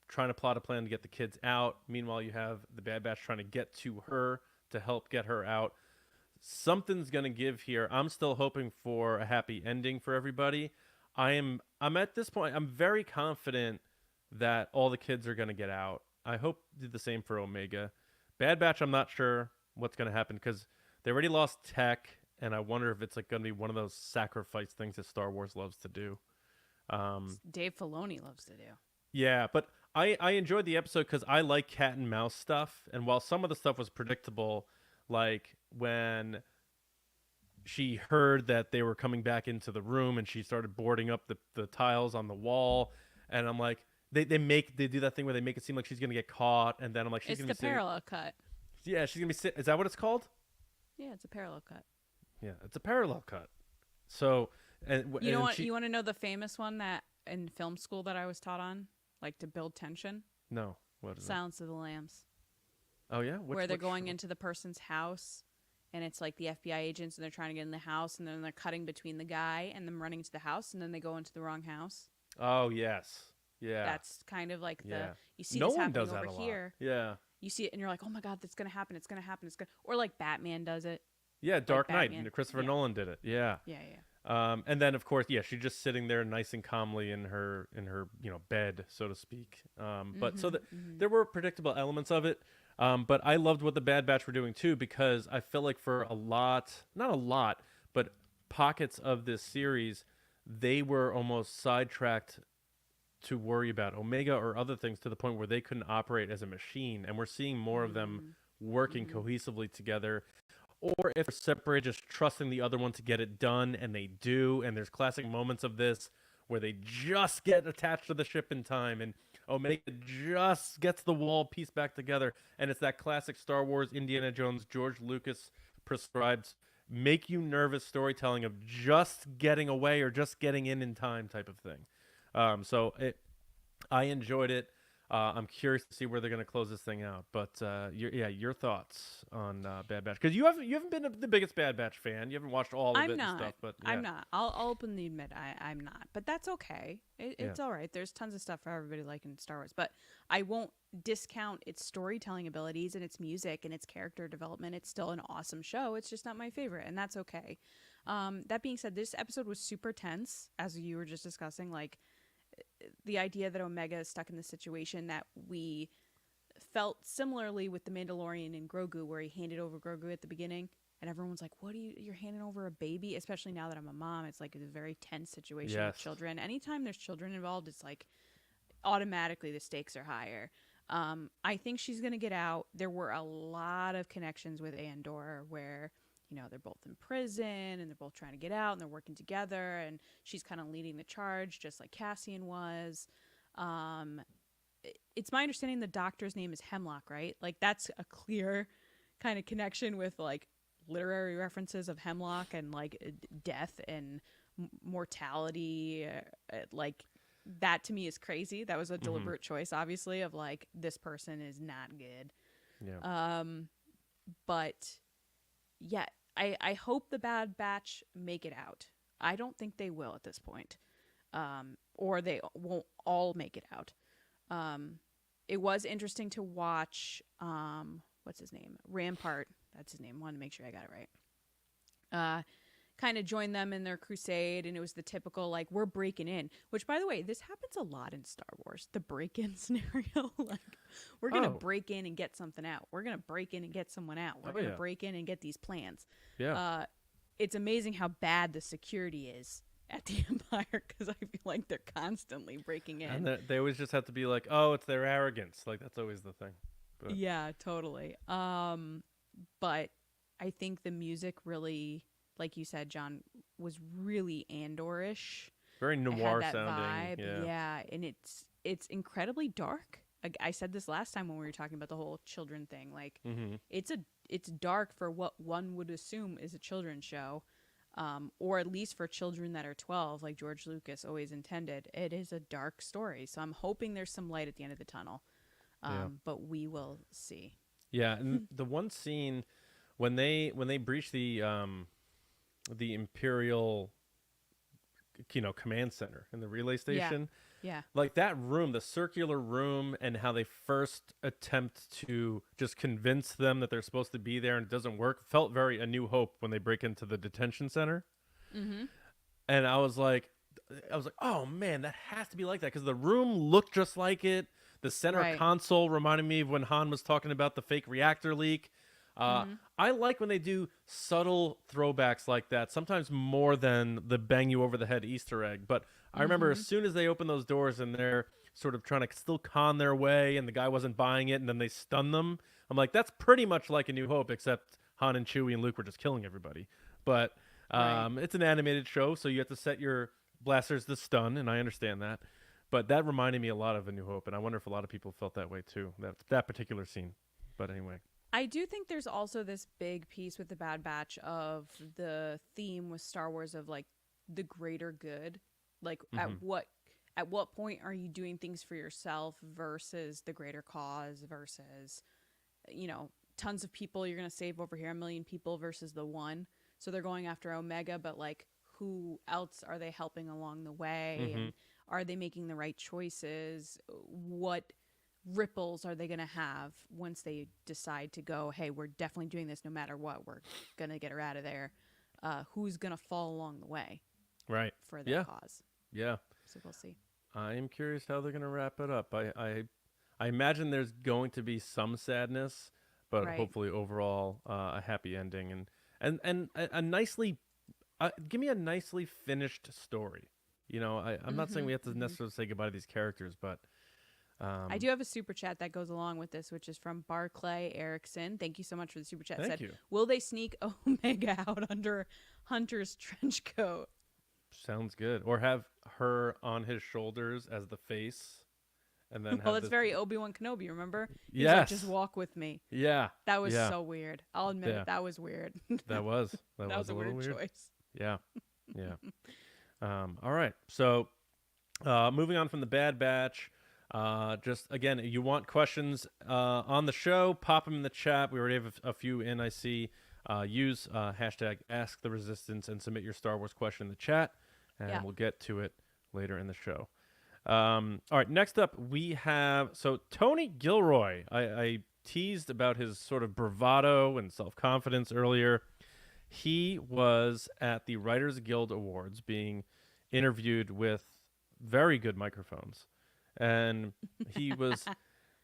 trying to plot a plan to get the kids out. Meanwhile, you have the Bad Batch trying to get to her to help get her out. Something's going to give here. I'm still hoping for a happy ending for everybody. I'm at this point, I'm very confident that all the kids are going to get out. I hope did the same for Omega. Bad Batch, I'm not sure what's going to happen because they already lost Tech, and I wonder if it's like going to be one of those sacrifice things that Star Wars loves to do. Dave Filoni loves to do. Yeah, but I enjoyed the episode because I like cat and mouse stuff, and while some of the stuff was predictable, like when she heard that they were coming back into the room and she started boarding up the tiles on the wall, and I'm like, they do that thing where they make it seem like she's gonna get caught, and then I'm like, she's It's gonna the be parallel cut. Yeah, she's gonna be sitting. Is that what it's called? Yeah, it's a parallel cut. Yeah, it's a parallel cut. So, You know what? You want to know the famous one that in film school that I was taught on, like to build tension? No, what is Silence of the Lambs. it? Oh yeah, Where they're going into the person's house, and it's like the FBI agents, and they're trying to get in the house, and then they're cutting between the guy and them running to the house, and then they go into the wrong house. Oh yes, yeah. That's kind of like Yeah. you see No this one happening does that over a lot. here. Yeah. You see it, and you're like, oh my god, that's gonna happen. It's gonna happen. It's gonna, or like Batman does it. Yeah, Dark Knight. Batman. Christopher Yeah. Nolan did it. Yeah. Yeah. And then of course, yeah, she's just sitting there nice and calmly in her bed, so to speak. But so there were predictable elements of it. But I loved what the Bad Batch were doing too, because I felt like for not a lot, but pockets of this series, they were almost sidetracked to worry about Omega or other things to the point where they couldn't operate as a machine. And we're seeing more of them working cohesively together. Or if they're separated, just trusting the other one to get it done, and they do. And there's classic moments of this where they just get attached to the ship in time, and Omega just gets the wall pieced back together. And it's that classic Star Wars, Indiana Jones, George Lucas prescribed, make you nervous storytelling of just getting away or just getting in time type of thing. I enjoyed it. I'm curious to see where they're going to close this thing out. But your thoughts on Bad Batch? Because you haven't been the biggest Bad Batch fan. You haven't watched all of it and stuff. But yeah. I'm not. I'll openly admit I'm not. But that's okay. It's all right. There's tons of stuff for everybody liking Star Wars. But I won't discount its storytelling abilities and its music and its character development. It's still an awesome show. It's just not my favorite, and that's okay. That being said, this episode was super tense, as you were just discussing. Like, the idea that Omega is stuck in this situation that we felt similarly with the Mandalorian and Grogu, where he handed over Grogu at the beginning, and everyone's like, "What you're handing over a baby?" Especially now that I'm a mom, it's like a very tense situation with children. Anytime there's children involved, it's like automatically the stakes are higher. I think she's gonna get out. There were a lot of connections with Andor where, they're both in prison and they're both trying to get out and they're working together, and she's kind of leading the charge just like Cassian was. it's my understanding the doctor's name is Hemlock, right? Like that's a clear kind of connection with like literary references of hemlock and like death and mortality. Like that to me is crazy. That was a deliberate choice, obviously, of like this person is not good. Yeah. But yeah, I hope the Bad Batch make it out. I don't think they will at this point. Or they won't all make it out. It was interesting to watch, what's his name? Rampart. That's his name. Wanted to make sure I got it right. Kind of join them in their crusade, and it was the typical, like, we're breaking in. Which, by the way, this happens a lot in Star Wars, the break-in scenario. Like, we're going to break in and get something out. We're going to break in and get someone out. We're going to break in and get these plans. Yeah. It's amazing how bad the security is at the Empire, because I feel like they're constantly breaking in. And they always just have to be like, oh, it's their arrogance. Like, that's always the thing. But. Yeah, totally. But I think the music really, like you said, John, was really Andor-ish. Very noir that sounding. Vibe. Yeah, and it's incredibly dark. I said this last time when we were talking about the whole children thing. Like, it's dark for what one would assume is a children's show, or at least for children that are 12, like George Lucas always intended. It is a dark story, so I'm hoping there's some light at the end of the tunnel. But we will see. Yeah, and the one scene when they breach the Imperial, command center in the relay station. Yeah. Like that room, the circular room, and how they first attempt to just convince them that they're supposed to be there and it doesn't work, felt very A New Hope when they break into the detention center. And I was like, oh man, that has to be like that, because the room looked just like it. The center console reminded me of when Han was talking about the fake reactor leak. I like when they do subtle throwbacks like that, sometimes more than the bang you over the head Easter egg. But I remember as soon as they open those doors and they're sort of trying to still con their way and the guy wasn't buying it and then they stun them, I'm like, that's pretty much like A New Hope, except Han and Chewie and Luke were just killing everybody. But it's an animated show, so you have to set your blasters to stun, and I understand that. But that reminded me a lot of A New Hope, and I wonder if a lot of people felt that way too, that particular scene. But anyway. I do think there's also this big piece with the Bad Batch of the theme with Star Wars of like the greater good. Like at what point are you doing things for yourself versus the greater cause versus, tons of people you're going to save over here, 1 million people versus the one. So they're going after Omega, but like who else are they helping along the way? And are they making the right choices? What ripples are they going to have once they decide to go, hey, we're definitely doing this no matter what, we're going to get her out of there? Who's going to fall along the way for their cause? Yeah. So we'll see. I'm curious how they're going to wrap it up. I imagine there's going to be some sadness, but hopefully overall a happy ending and a nicely give me a nicely finished story. I'm not saying we have to necessarily say goodbye to these characters, but I do have a super chat that goes along with this, which is from Barclay Erickson. Thank you so much for the super chat. Thank you. Will they sneak Omega out under Hunter's trench coat? Sounds good. Or have her on his shoulders as the face, and then well, it's very Obi-Wan Kenobi. Remember? He's yes. like, just walk with me. Yeah. That was so weird. I'll admit it. That was weird. That was a weird choice. Yeah. All right. So, moving on from the Bad Batch. Just again, you want questions on the show, pop them in the chat. We already have a few in, I see. Use hashtag AskTheResistance and submit your Star Wars question in the chat, and we'll get to it later in the show. All right, next up we have Tony Gilroy. I teased about his sort of bravado and self-confidence earlier. He was at the Writers Guild Awards being interviewed with very good microphones. And he was,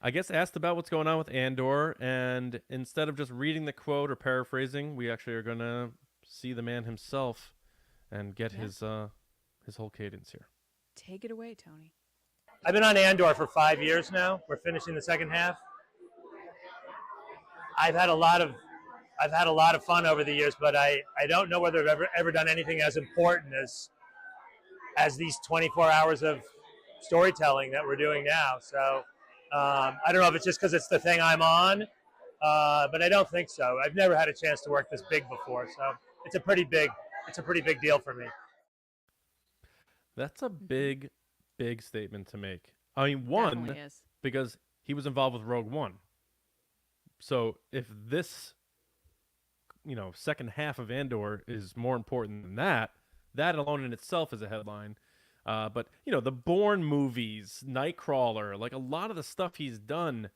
I guess, asked about what's going on with Andor. And instead of just reading the quote or paraphrasing, we actually are going to see the man himself and get his whole cadence here. Take it away, Tony. I've been on Andor for 5 years now. We're finishing the second half. I've had a lot of fun over the years, but I don't know whether I've ever done anything as important as these 24 hours of storytelling that we're doing now. So I don't know if it's just because it's the thing I'm on, but I don't think so. I've never had a chance to work this big before, so it's a pretty big deal for me. That's a big statement to make. I mean, Definitely is. because he was involved with Rogue One. So if this, second half of Andor is more important than that alone in itself is a headline. But the Bourne movies, Nightcrawler, like a lot of the stuff he's done,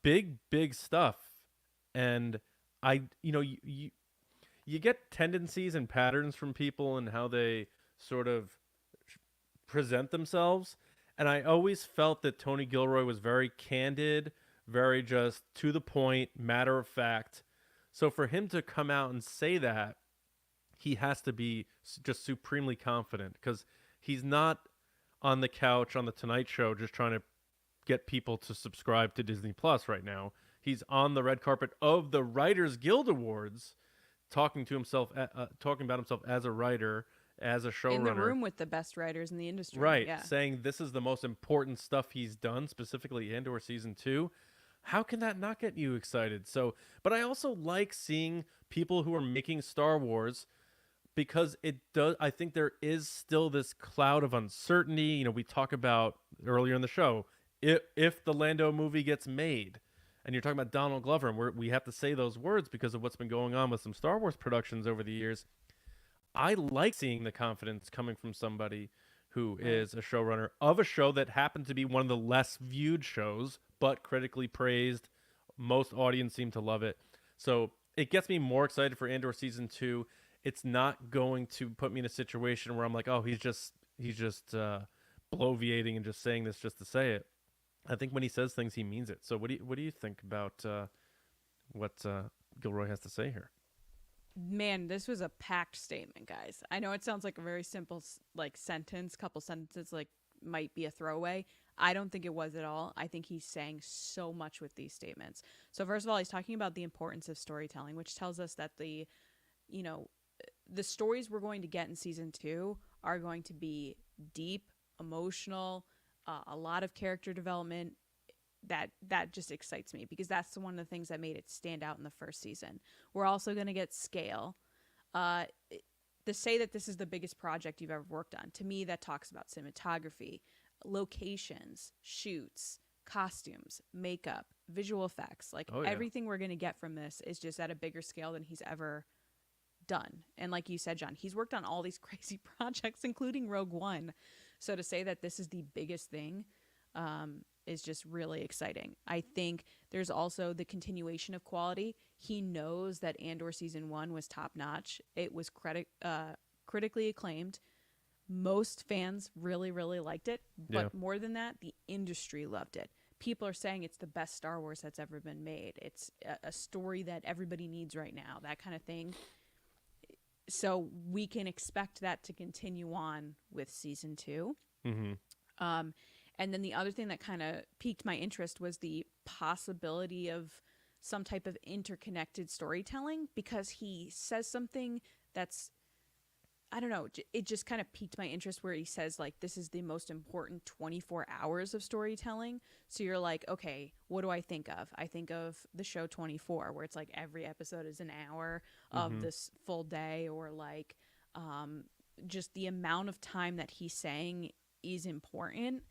big stuff. And you get tendencies and patterns from people and how they sort of present themselves. And I always felt that Tony Gilroy was very candid, very just to the point, matter of fact. So for him to come out and say that, he has to be just supremely confident, because he's not on the couch on the Tonight Show just trying to get people to subscribe to Disney Plus right now. He's on the red carpet of the Writers Guild Awards, talking about himself as a writer, as a showrunner. In the room with the best writers in the industry. Right, yeah. saying this is the most important stuff he's done, specifically Andor Season 2. How can that not get you excited? So, but I also like seeing people who are making Star Wars, because it does. I think there is still this cloud of uncertainty. We talk about earlier in the show, if the Lando movie gets made, and you're talking about Donald Glover, and we have to say those words because of what's been going on with some Star Wars productions over the years. I like seeing the confidence coming from somebody who is a showrunner of a show that happened to be one of the less viewed shows, but critically praised. Most audience seem to love it. So it gets me more excited for Andor Season 2. It's not going to put me in a situation where I'm like, oh, he's just bloviating and just saying this just to say it. I think when he says things, he means it. So what do you think about what Gilroy has to say here? Man, this was a packed statement, guys. I know it sounds like a very simple couple sentences might be a throwaway. I don't think it was at all. I think he's saying so much with these statements. So first of all, he's talking about the importance of storytelling, which tells us that the stories we're going to get in Season 2 are going to be deep, emotional, a lot of character development. That just excites me, because that's one of the things that made it stand out in the first season. We're also going to get scale. To say that this is the biggest project you've ever worked on, to me, that talks about cinematography, locations, shoots, costumes, makeup, visual effects. Everything we're going to get from this is just at a bigger scale than he's ever done. And like you said, John, he's worked on all these crazy projects, including Rogue One. So to say that this is the biggest thing is just really exciting. I think there's also the continuation of quality. He knows that Andor Season 1 was top-notch. It was critically acclaimed. Most fans really, really liked it. But more than that, the industry loved it. People are saying it's the best Star Wars that's ever been made. It's a story that everybody needs right now, that kind of thing. So we can expect that to continue on with Season 2. Mm-hmm. And then the other thing that kind of piqued my interest was the possibility of some type of interconnected storytelling, because he says something that's, I don't know, it just kind of piqued my interest, where he says, this is the most important 24 hours of storytelling. So you're like, okay, what do I think of? I think of the show 24, where it's every episode is an hour of this full day, or just the amount of time that he's saying is important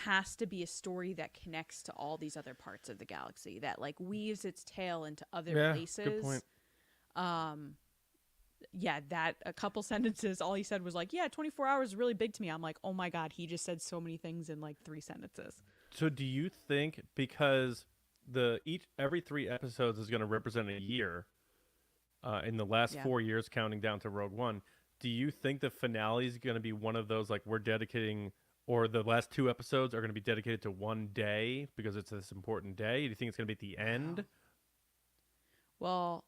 has to be a story that connects to all these other parts of the galaxy, that weaves its tail into other places. Good point. That a couple sentences, all he said was 24 hours is really big to me. I'm like, oh my God, he just said so many things in 3 sentences. So do you think, because every 3 episodes is going to represent a year, in the last 4 years counting down to Rogue One, do you think the finale is going to be one of those we're dedicating, or the last 2 episodes are going to be dedicated to one day because it's this important day? Do you think it's going to be at the end? Well,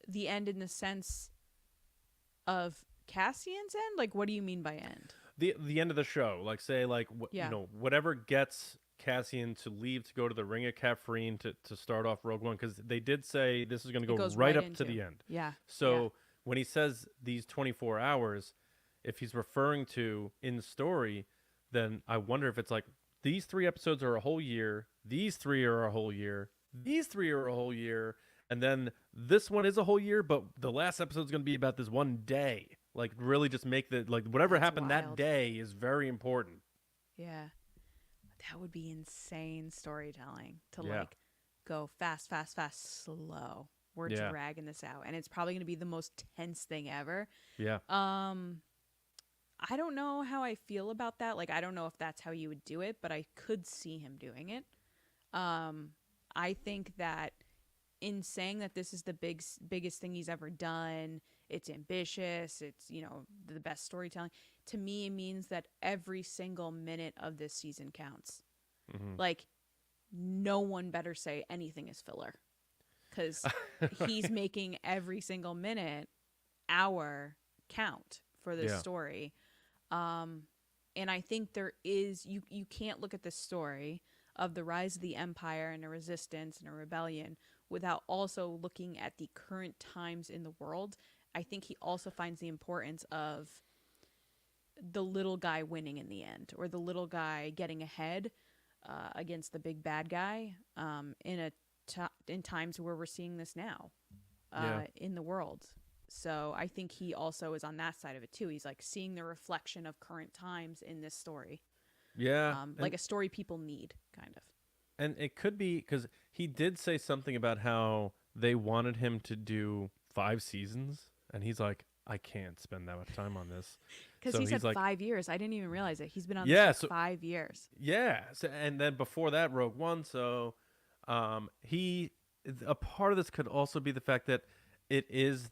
the end in the sense of Cassian's end? What do you mean by end? The end of the show. Whatever gets Cassian to leave to go to the Ring of Caffrine to start off Rogue One, because they did say this is going to go right up to the end. Yeah. So when he says these 24 hours, if he's referring to in the story, then I wonder if it's these 3 episodes are a whole year. These 3 are a whole year. These 3 are a whole year. And then this one is a whole year, but the last episode is going to be about this one day. Like, really just make the, like, whatever That's happened that wild. day is very important. Yeah. That would be insane storytelling to Yeah. like go fast, fast, fast, slow. We're Yeah. dragging this out. And it's probably going to be the most tense thing ever. Yeah. I don't know how I feel about that. Like, I don't know if that's how you would do it, but I could see him doing it. I think that in saying that this is the biggest thing he's ever done, it's ambitious, it's, you know, the best storytelling, to me it means that every single minute of this season counts. Mhm. Like, no one better say anything is filler, because he's making every single minute, hour count for this Yeah. story. And I think there is, you can't look at the story of the rise of the empire and a resistance and a rebellion without also looking at the current times in the world. I think he also finds the importance of the little guy winning in the end, or the little guy getting ahead against the big bad guy in times where we're seeing this now in the world. So I think he also is on that side of it too. He's like seeing the reflection of current times in this story. Yeah. Like a story people need, kind of. And it could be because he did say something about how they wanted him to do 5 seasons. And he's like, I can't spend that much time on this. Because So he said he's like, 5 years. I didn't even realize it. He's been on Yeah, this so- for 5 years. Yeah. So, and then before that, Rogue One. So a part of this could also be the fact that it is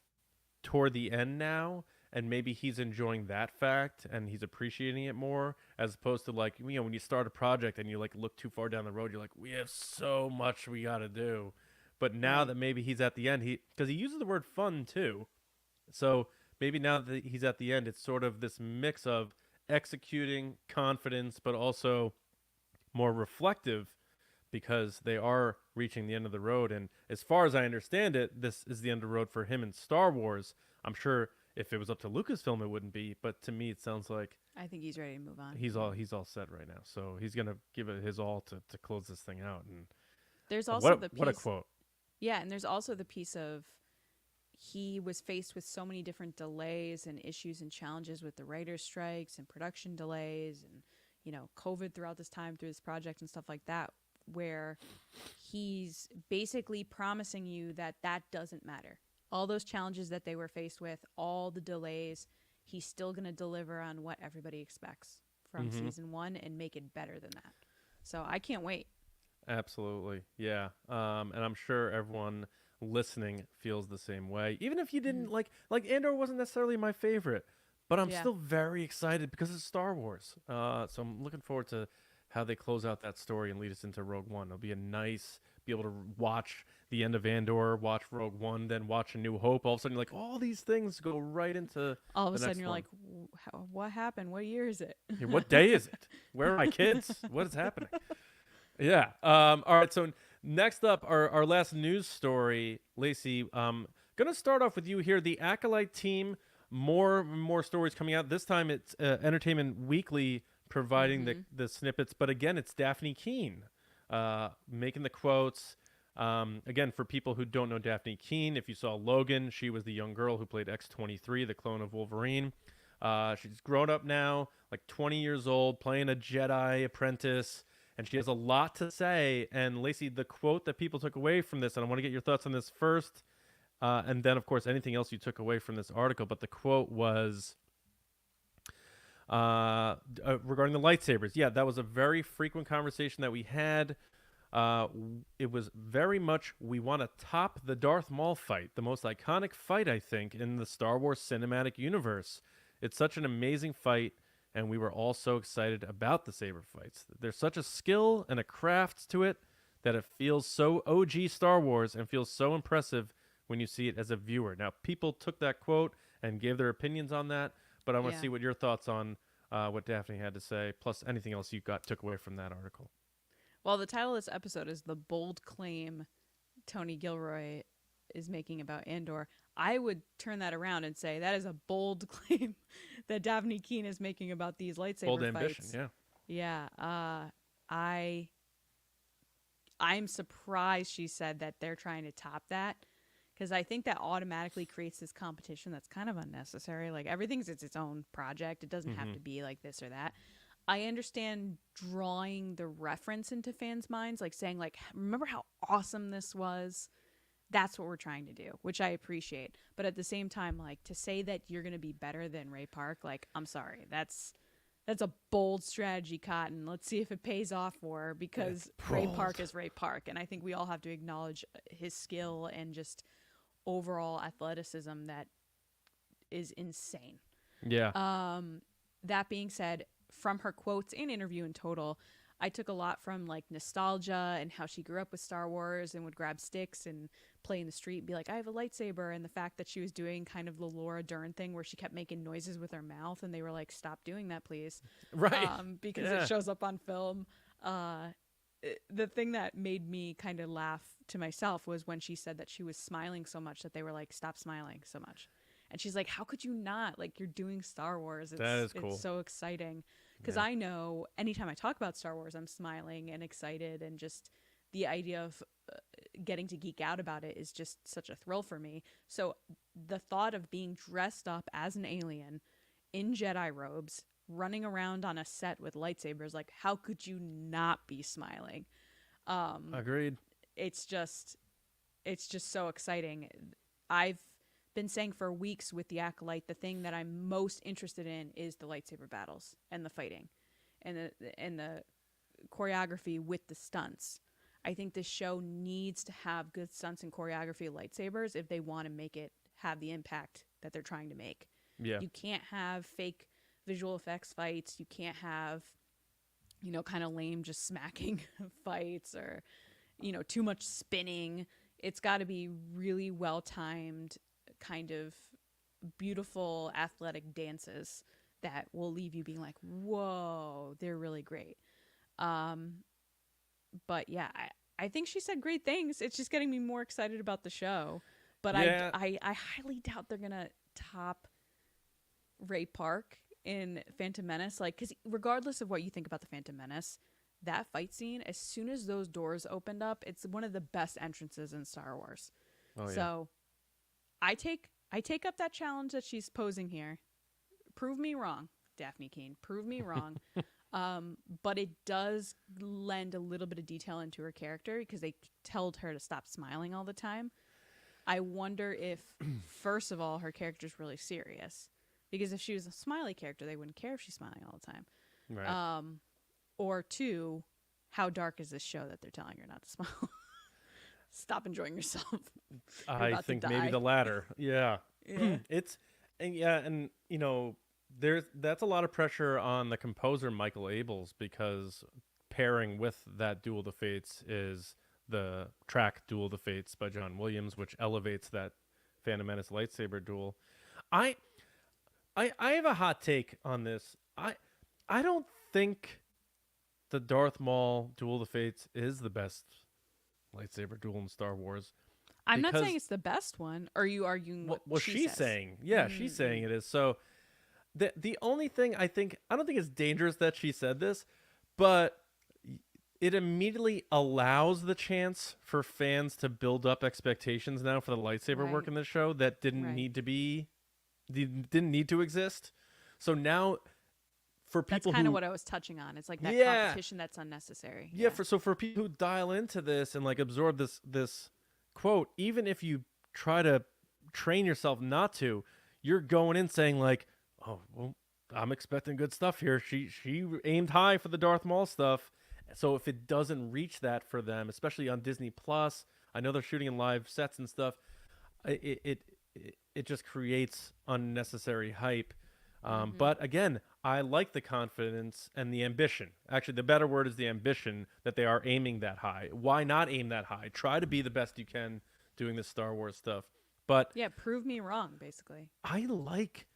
toward the end now. And maybe he's enjoying that fact and he's appreciating it more, as opposed to, like, you know, when you start a project and you like look too far down the road, you're like, we have so much we got to do. But now Right. that maybe he's at the end, because he uses the word fun too. So maybe now that he's at the end, it's sort of this mix of executing, confidence, but also more reflective, because they are reaching the end of the road. And as far as I understand it, this is the end of the road for him in Star Wars. I'm sure if it was up to Lucasfilm, it wouldn't be. But to me, it sounds like I think he's ready to move on. he's all set right now. So he's gonna give it his all to close this thing out. And There's also the piece. what a quote! Yeah, and there's also the piece of he was faced with so many different delays and issues and challenges with the writer's strikes and production delays and, you know, COVID throughout this time through this project and stuff like that, where he's basically promising you that that doesn't matter. All those challenges that they were faced with, all the delays, he's still going to deliver on what everybody expects from season 1 and make it better than that. So I can't wait. Absolutely, yeah. And I'm sure everyone listening feels the same way. Even if you didn't like Andor wasn't necessarily my favorite, but I'm still very excited because it's Star Wars. So I'm looking forward to how they close out that story and lead us into Rogue One. It'll be be able to watch the end of Andor, watch Rogue One, then watch A New Hope. All of a sudden, you're like, all these things go right into All of a the sudden next you're one. like, what happened? What year is it? Yeah, what day is it? Where are my kids? What is happening? Yeah. All right. So next up, our last news story, Lacey. Gonna start off with you here. The Acolyte team. More stories coming out. This time it's Entertainment Weekly providing the snippets, but again, it's Daphne Keane making the quotes. Again, for people who don't know Daphne Keane, if you saw Logan, she was the young girl who played X-23, the clone of Wolverine. She's grown up now, like 20 years old, playing a Jedi apprentice, and she has a lot to say. And Lacey, the quote that people took away from this, and I want to get your thoughts on this first, and then, of course, anything else you took away from this article, but the quote was regarding the lightsabers. Yeah, that was a very frequent conversation that we had. It was very much, we want to top the Darth Maul fight, the most iconic fight, I think, in the Star Wars cinematic universe. It's such an amazing fight, and we were all so excited about the saber fights. There's such a skill and a craft to it that it feels so OG Star Wars and feels so impressive when you see it as a viewer. Now, people took that quote and gave their opinions on that, but I want to see what your thoughts on what Daphne had to say, plus anything else you took away from that article. Well, the title of this episode is The Bold Claim Tony Gilroy is Making About Andor. I would turn that around and say that is a bold claim that Daphne Keane is making about these lightsaber Bold fights. ambition, yeah. Yeah. I'm surprised she said that they're trying to top that, because I think that automatically creates this competition that's kind of unnecessary. Like, everything's its own project. It doesn't have to be like this or that. I understand drawing the reference into fans' minds, like saying, like, remember how awesome this was? That's what we're trying to do, which I appreciate. But at the same time, like, to say that you're going to be better than Ray Park, like, I'm sorry. That's a bold strategy, Cotton. Let's see if it pays off for her, because Ray Park is Ray Park. And I think we all have to acknowledge his skill and just overall athleticism that is insane. Yeah. That being said, from her quotes and interview in total, I took a lot from like nostalgia and how she grew up with Star Wars and would grab sticks and play in the street and be like, I have a lightsaber. And the fact that she was doing kind of the Laura Dern thing where she kept making noises with her mouth and they were like, stop doing that, please. Right. Because it shows up on film. The thing that made me kind of laugh to myself was when she said that she was smiling so much that they were like, stop smiling so much. And she's like, how could you not? Like, you're doing Star Wars. That is cool. It's so exciting. Because I know anytime I talk about Star Wars, I'm smiling and excited. And just the idea of getting to geek out about it is just such a thrill for me. So the thought of being dressed up as an alien in Jedi robes, running around on a set with lightsabers, like, how could you not be smiling? Agreed. It's just so exciting. I've been saying for weeks with the Acolyte, the thing that I'm most interested in is the lightsaber battles and the fighting and the choreography with the stunts. I think this show needs to have good stunts and choreography of lightsabers if they want to make it have the impact that they're trying to make. Yeah. You can't have fake visual effects fights. You can't have, kind of lame just smacking fights or, too much spinning. It's got to be really well-timed, kind of beautiful athletic dances that will leave you being like, whoa, they're really great. But yeah, I think she said great things. It's just getting me more excited about the show. But yeah. I highly doubt they're gonna top Ray Park in Phantom Menace. Like, because regardless of what you think about the Phantom Menace, that fight scene, as soon as those doors opened up, it's one of the best entrances in Star Wars. Oh, yeah. So I take up that challenge that she's posing here. Prove me wrong, Daphne Keane. Prove me wrong. But it does lend a little bit of detail into her character because they told her to stop smiling all the time. I wonder if, first of all, her character's really serious. Because if she was a smiley character, they wouldn't care if she's smiling all the time. Right. Or two, how dark is this show that they're telling her not to smile? Stop enjoying yourself. I think maybe the latter. Yeah. That's a lot of pressure on the composer Michael Abels, because pairing with that Duel of the Fates is the track Duel of the Fates by John Williams, which elevates that Phantom Menace lightsaber duel. I have a hot take on this. I don't think the Darth Maul Duel of the Fates is the best lightsaber duel in Star Wars. I'm not saying it's the best one. Are you arguing what she's says? saying? Yeah, she's saying it is. So the only thing I don't think it's dangerous that she said this, but it immediately allows the chance for fans to build up expectations now for the lightsaber work in this show that didn't need to exist. So now, for people that's kind of what I was touching on. It's like that competition that's unnecessary. Yeah. For people who dial into this and like absorb this quote, even if you try to train yourself not to, you're going in saying like, oh, well, I'm expecting good stuff here. She aimed high for the Darth Maul stuff. So if it doesn't reach that for them, especially on Disney Plus, I know they're shooting in live sets and stuff. It just creates unnecessary hype. But again, I like the confidence and the ambition. Actually, the better word is the ambition that they are aiming that high. Why not aim that high? Try to be the best you can doing this Star Wars stuff. But yeah, prove me wrong, basically. I like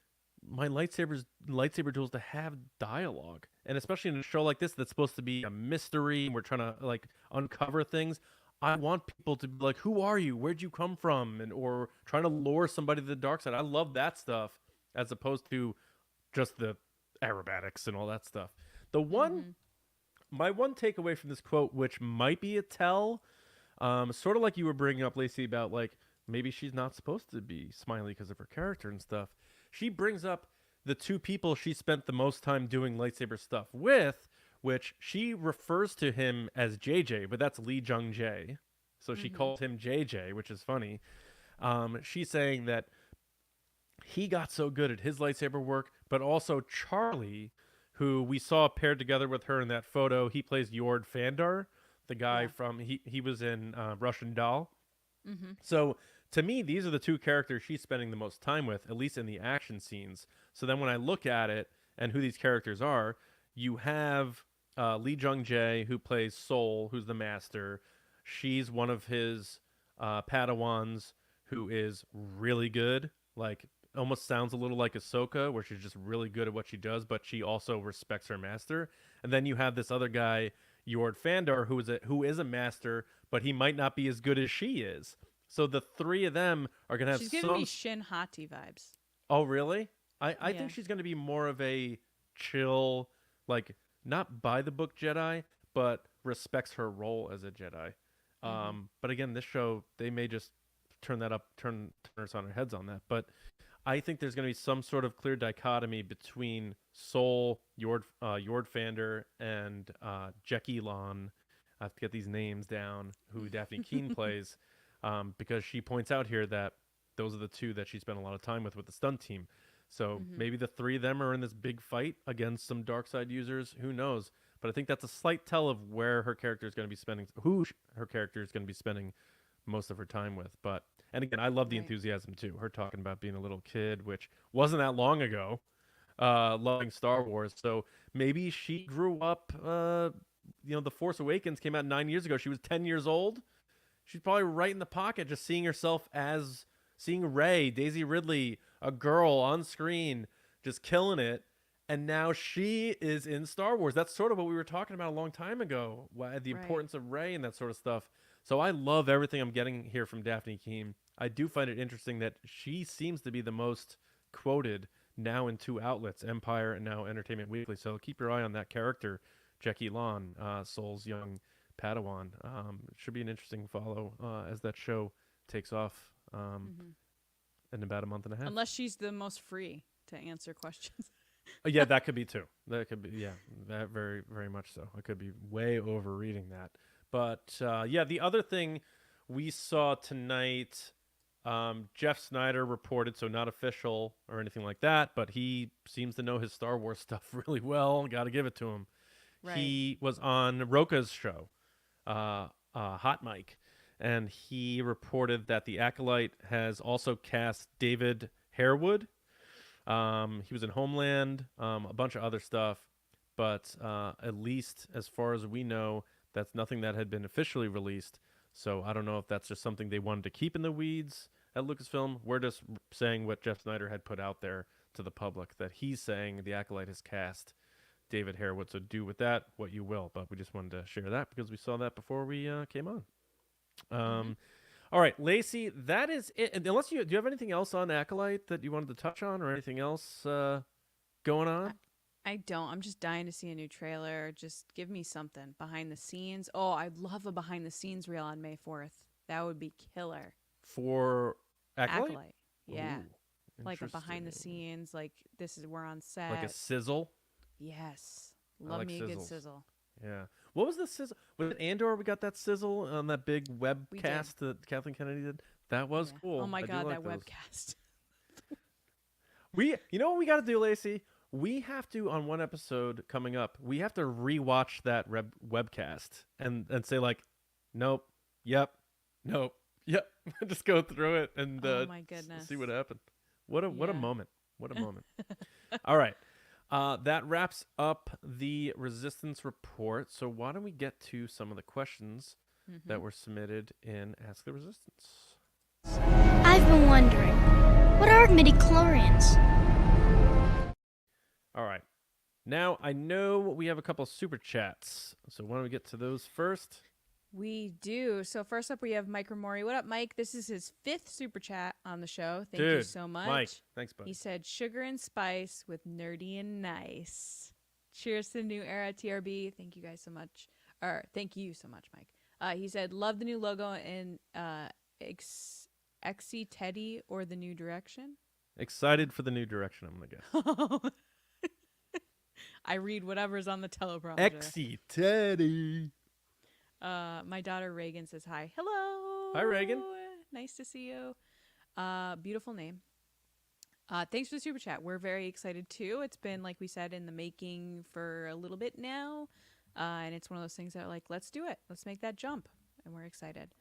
my lightsaber duels to have dialogue, and especially in a show like this that's supposed to be a mystery and we're trying to like uncover things. I want people to be like, who are you? Where'd you come from? Or trying to lure somebody to the dark side. I love that stuff as opposed to just the aerobatics and all that stuff. The one My one takeaway from this quote, which might be a tell, sort of like you were bringing up, Lacey, about like maybe she's not supposed to be smiley because of her character and stuff. She brings up the two people she spent the most time doing lightsaber stuff with, which she refers to him as JJ, but that's Lee Jung Jae. So she calls him JJ, which is funny. She's saying that he got so good at his lightsaber work, but also Charlie, who we saw paired together with her in that photo. He plays Jord Fandar, the guy from he was in Russian Doll. So to me, these are the two characters she's spending the most time with, at least in the action scenes. So then when I look at it and who these characters are, you have Lee Jung Jae, who plays Sol, who's the master. She's one of his Padawans who is really good, like almost sounds a little like Ahsoka, where she's just really good at what she does, but she also respects her master. And then you have this other guy, Jord Fandar, who is a master, but he might not be as good as she is. So the three of them are going to have She's giving me Shin Hati vibes. Oh, really? I think she's going to be more of a chill, like, not by the book Jedi, but respects her role as a Jedi. But again, this show, they may just turn us on our heads on that. But I think there's going to be some sort of clear dichotomy between Sol, Jord Fandar, and Jackie Lon. I have to get these names down, who Daphne Keane plays, because she points out here that those are the two that she spent a lot of time with the stunt team. So maybe the three of them are in this big fight against some dark side users. Who knows? But I think that's a slight tell of where her character is going to be spending, her character is going to be spending most of her time with. But, and again, I love the enthusiasm too. Her talking about being a little kid, which wasn't that long ago, loving Star Wars. So maybe she grew up, The Force Awakens came out 9 years ago. She was 10 years old. She's probably right in the pocket, just seeing herself as seeing Rey, Daisy Ridley, a girl on screen, just killing it. And now she is in Star Wars. That's sort of what we were talking about a long time ago, the importance of Rey and that sort of stuff. So I love everything I'm getting here from Daphne Keane. I do find it interesting that she seems to be the most quoted now in two outlets, Empire and now Entertainment Weekly. So keep your eye on that character, Jackie Lon, Sol's young Padawan. It should be an interesting follow as that show takes off in about a month and a half. Unless she's the most free to answer questions. Yeah, that could be too. That could be, that very, very much so. I could be way overreading that. But the other thing we saw tonight, Jeff Snyder reported, so not official or anything like that, but he seems to know his Star Wars stuff really well. Got to give it to him. Right. He was on Roka's show, Hot Mic, and he reported that the Acolyte has also cast David Harewood. He was in Homeland, a bunch of other stuff, but at least as far as we know, that's nothing that had been officially released. So I don't know if that's just something they wanted to keep in the weeds at Lucasfilm. We're just saying what Jeff Snyder had put out there to the public, that he's saying the Acolyte has cast David Harewood. So do with that what you will. But we just wanted to share that because we saw that before we came on. All right, Lacey, that is it. Unless do you have anything else on Acolyte that you wanted to touch on, or anything else going on? I don't. I'm just dying to see a new trailer. Just give me something behind the scenes. Oh, I'd love a behind the scenes reel on May 4th. That would be killer. For Acolyte? Yeah. Ooh, like a behind the scenes, like we're on set. Like a sizzle? Yes. Love me a good sizzle. Yeah. What was the sizzle? Was it Andor? We got that sizzle on that big webcast that Kathleen Kennedy did. That was cool. Oh my God, like that webcast. You know what we got to do, Lacey? We have to, on one episode coming up, we have to rewatch that webcast and say like, nope, yep, nope, yep. Just go through it and oh my goodness, see what happened. What a moment. What a moment. All right. That wraps up the Resistance report. So why don't we get to some of the questions that were submitted in Ask the Resistance? I've been wondering, what are midichlorians? All right. Now, I know we have a couple super chats. So why don't we get to those first? We do. So first up, we have Mike Ramori. What up, Mike? This is his 5th super chat on the show. Thank you so much. Mike, thanks, bud. He said, sugar and spice with nerdy and nice. Cheers to the new era, TRB. Thank you guys so much. Or thank you so much, Mike. He said, love the new logo and XC Teddy or the new direction. Excited for the new direction, I'm going to guess. I read whatever's on the teleprompter. XC Teddy. My daughter Reagan says hi. Hello. Hi, Reagan. Nice to see you. Beautiful name. Thanks for the super chat. We're very excited too. It's been, like we said, in the making for a little bit now. And it's one of those things that are like, let's do it. Let's make that jump. And we're excited.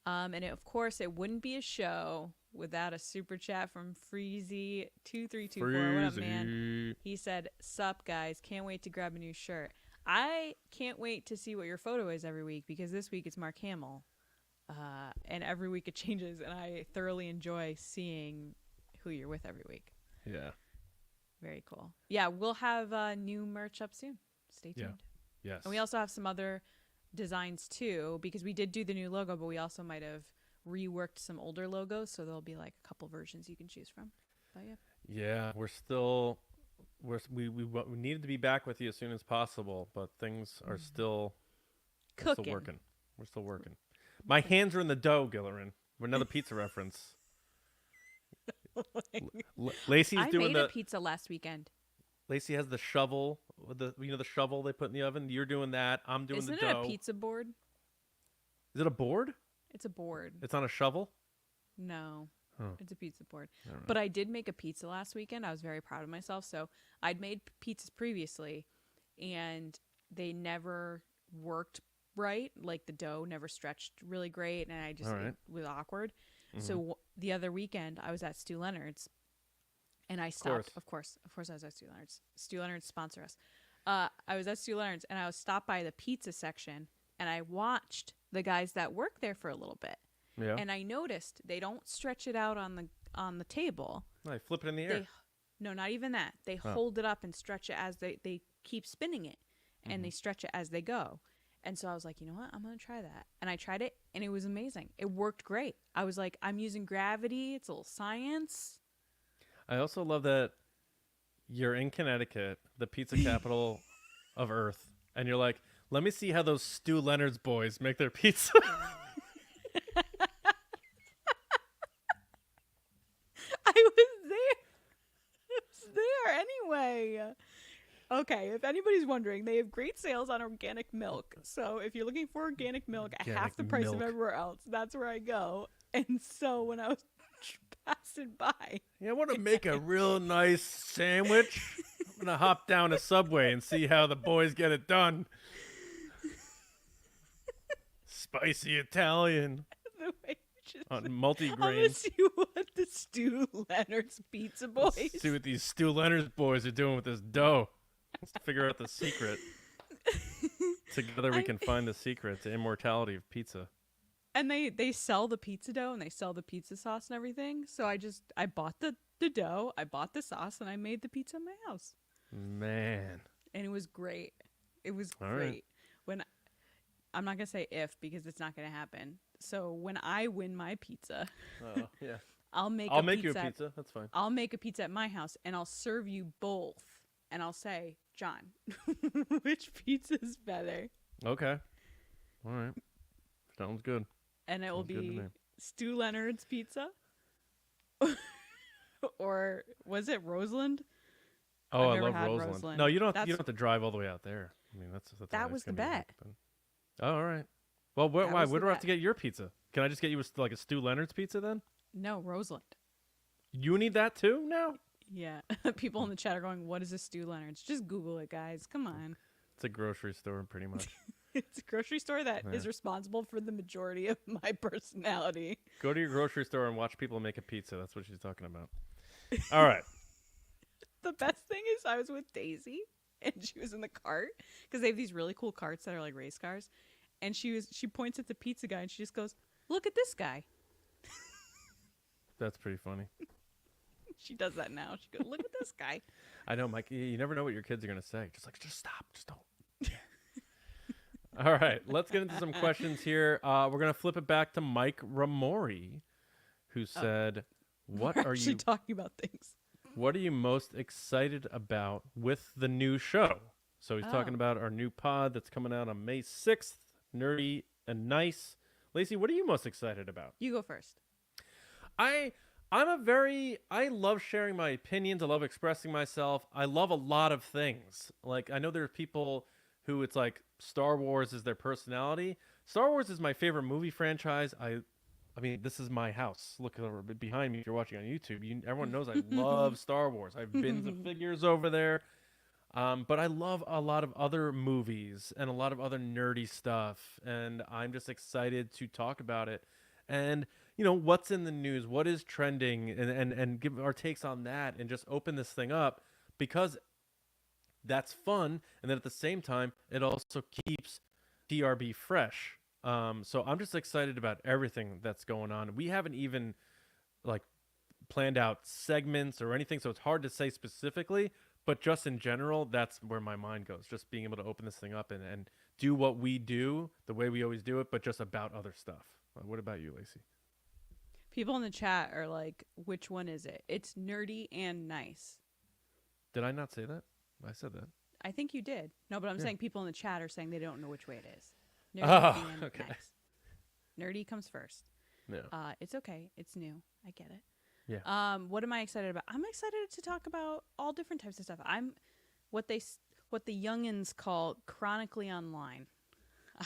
Of course, it wouldn't be a show without a super chat from Freezy2324. What up, man? He said, sup, guys. Can't wait to grab a new shirt. I can't wait to see what your photo is every week, because this week it's Mark Hamill. And every week it changes, and I thoroughly enjoy seeing who you're with every week. Yeah. Very cool. Yeah, we'll have new merch up soon. Stay tuned. Yeah. Yes. And we also have some other designs too, because we did do the new logo, but we also might have reworked some older logos, so there'll be like a couple versions you can choose from. But yeah. Yeah, we needed to be back with you as soon as possible, but things are still working. We're still working. My hands are in the dough, Gilleran. We're another pizza reference. Lacey's I doing made a pizza last weekend. Lacey has the shovel, the shovel they put in the oven. You're doing that. I'm doing the dough. Isn't it a pizza board? Is it a board? It's a board. It's on a shovel? No. Huh. It's a pizza board. But I did make a pizza last weekend. I was very proud of myself. So I'd made pizzas previously, and they never worked right. Like the dough never stretched really great, and it was awkward. Mm-hmm. So the other weekend, I was at Stu Leonard's, and I stopped. Of course, I was at Stu Leonard's. Stu Leonard's sponsor us. I was at Stu Leonard's, and I was stopped by the pizza section, and I watched the guys that work there for a little bit. Yeah. And I noticed they don't stretch it out on the table. No, they flip it in the air. No, not even that. They hold it up and stretch it as they keep spinning it, and they stretch it as they go. And so I was like, you know what? I'm going to try that. And I tried it, and it was amazing. It worked great. I was like, I'm using gravity. It's a little science. I also love that you're in Connecticut, the pizza capital of Earth, and you're like, let me see how those Stu Leonard's boys make their pizza. I was there anyway. Okay, if anybody's wondering, they have great sales on organic milk. So if you're looking for organic milk at half the price of everywhere else, that's where I go. And so when I was passing by, I want to make a real nice sandwich. I'm going to hop down a Subway and see how the boys get it done. Spicy Italian. The way you just on multi-grain. I'm going to see what the Stu Leonard's pizza boys. Let's see what these Stu Leonard's boys are doing with this dough. Let's figure out the secret. Together we can find the secret to immortality of pizza. And they sell the pizza dough, and they sell the pizza sauce and everything. So I bought the dough, I bought the sauce, and I made the pizza in my house. Man. And it was great. It was All great. right. When I'm not going to say if, because it's not going to happen. So when I win my pizza, yeah. I'll make you a pizza. That's fine. I'll make a pizza at my house, and I'll serve you both. And I'll say, John, which pizza is better? Okay. All right. Sounds good. And it will be Stu Leonard's pizza. Or was it Roseland? Oh, I love Roseland. No, you don't have to drive all the way out there. I mean, that's that was the bet. Oh, all right. Well, why? Where do I have to get your pizza? Can I just get you a Stu Leonard's pizza then? No, Roseland. You need that too now? Yeah. People in the chat are going, what is a Stu Leonard's? Just Google it, guys. Come on. It's a grocery store, pretty much. It's a grocery store that is responsible for the majority of my personality. Go to your grocery store and watch people make a pizza. That's what she's talking about. All right. The best thing is I was with Daisy, and she was in the cart, because they have these really cool carts that are like race cars. And she points at the pizza guy, and she just goes, look at this guy. That's pretty funny. She does that now. She goes, look at this guy. I know, Mike. You never know what your kids are going to say. Just stop. Just don't. All right. Let's get into some questions here. We're going to flip it back to Mike Rumore, who said, "What are you talking about things? What are you most excited about with the new show?" So he's talking about our new pod that's coming out on May 6th. Nerdy and nice. Lacey, what are you most excited about? You go first. I love sharing my opinions. I love expressing myself. I love a lot of things. Like, I know there are people who it's like Star Wars is their personality. Star Wars is my favorite movie franchise. I mean, this is my house. Look over behind me if you're watching on YouTube. Everyone knows I love Star Wars. I've bins of figures over there. But I love a lot of other movies and a lot of other nerdy stuff. And I'm just excited to talk about it. And, you know, what's in the news, what is trending, and give our takes on that and just open this thing up because that's fun. And then at the same time, it also keeps TRB fresh. So I'm just excited about everything that's going on. We haven't even like planned out segments or anything, so it's hard to say specifically, but just in general, that's where my mind goes. Just being able to open this thing up and do what we do the way we always do it, but just about other stuff. What about you, Lacey? People in the chat are like, which one is it? It's nerdy and nice. Did I not say that? I said that. I think you did. No, but I'm saying people in the chat are saying they don't know which way it is. Nerdy and okay. nice. Nerdy comes first. Yeah. It's okay. It's new. I get it. Yeah. What am I excited about? I'm excited to talk about all different types of stuff. I'm what the youngins call chronically online.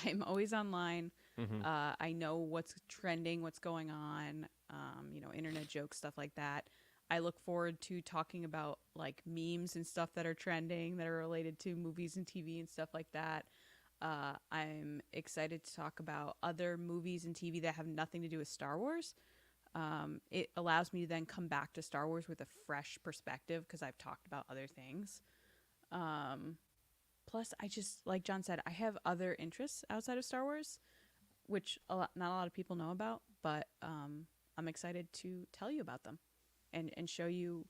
I'm always online. Mm-hmm. I know what's trending, what's going on, internet jokes, stuff like that. I look forward to talking about like memes and stuff that are trending that are related to movies and TV and stuff like that. I'm excited to talk about other movies and TV that have nothing to do with Star Wars. It allows me to then come back to Star Wars with a fresh perspective because I've talked about other things. Plus, I just, like John said, I have other interests outside of Star Wars, which not a lot of people know about, but I'm excited to tell you about them and show you,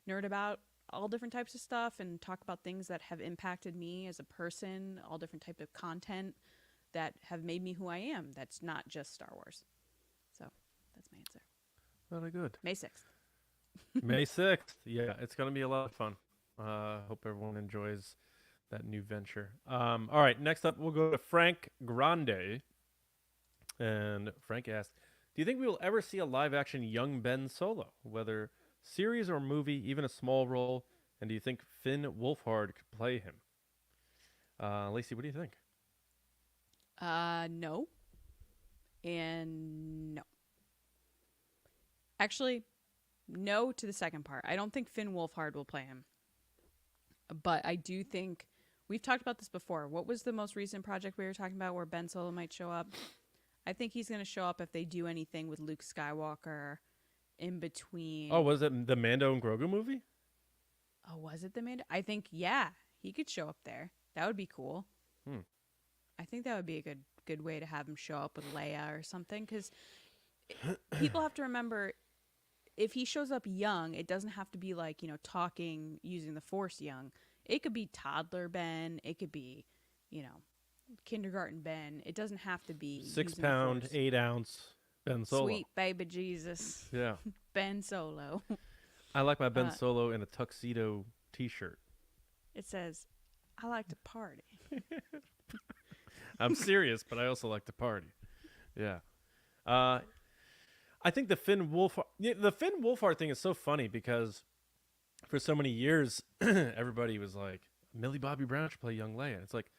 nerd about all different types of stuff and talk about things that have impacted me as a person, all different types of content that have made me who I am. That's not just Star Wars. So that's my answer. Very good. May 6th. May 6th. Yeah, it's going to be a lot of fun. Hope everyone enjoys that new venture. All right, next up, we'll go to Frank Grande. And Frank asked, do you think we will ever see a live-action young Ben Solo, whether series or movie, even a small role? And do you think Finn Wolfhard could play him? Lacey, what do you think? No. And no. Actually, no to the second part. I don't think Finn Wolfhard will play him. But I do think, we've talked about this before. What was the most recent project we were talking about where Ben Solo might show up? I think he's going to show up if they do anything with Luke Skywalker in between. Oh, was it the Mando and Grogu movie? Oh, was it the Mando? I think, yeah, he could show up there. That would be cool. I think that would be a good way to have him show up with Leia or something, because people have to remember, if he shows up young, it doesn't have to be like, talking using the Force young. It could be toddler Ben. It could be, kindergarten Ben. It doesn't have to be 6 pound, 8 ounce Ben Solo. Sweet baby Jesus. Yeah. Ben Solo. I like my Ben Solo in a tuxedo t-shirt. It says, I like to party. I'm serious, but I also like to party. Yeah. I think the Finn Wolfhard thing is so funny because for so many years, everybody was like, Millie Bobby Brown should play young Leia. It's like,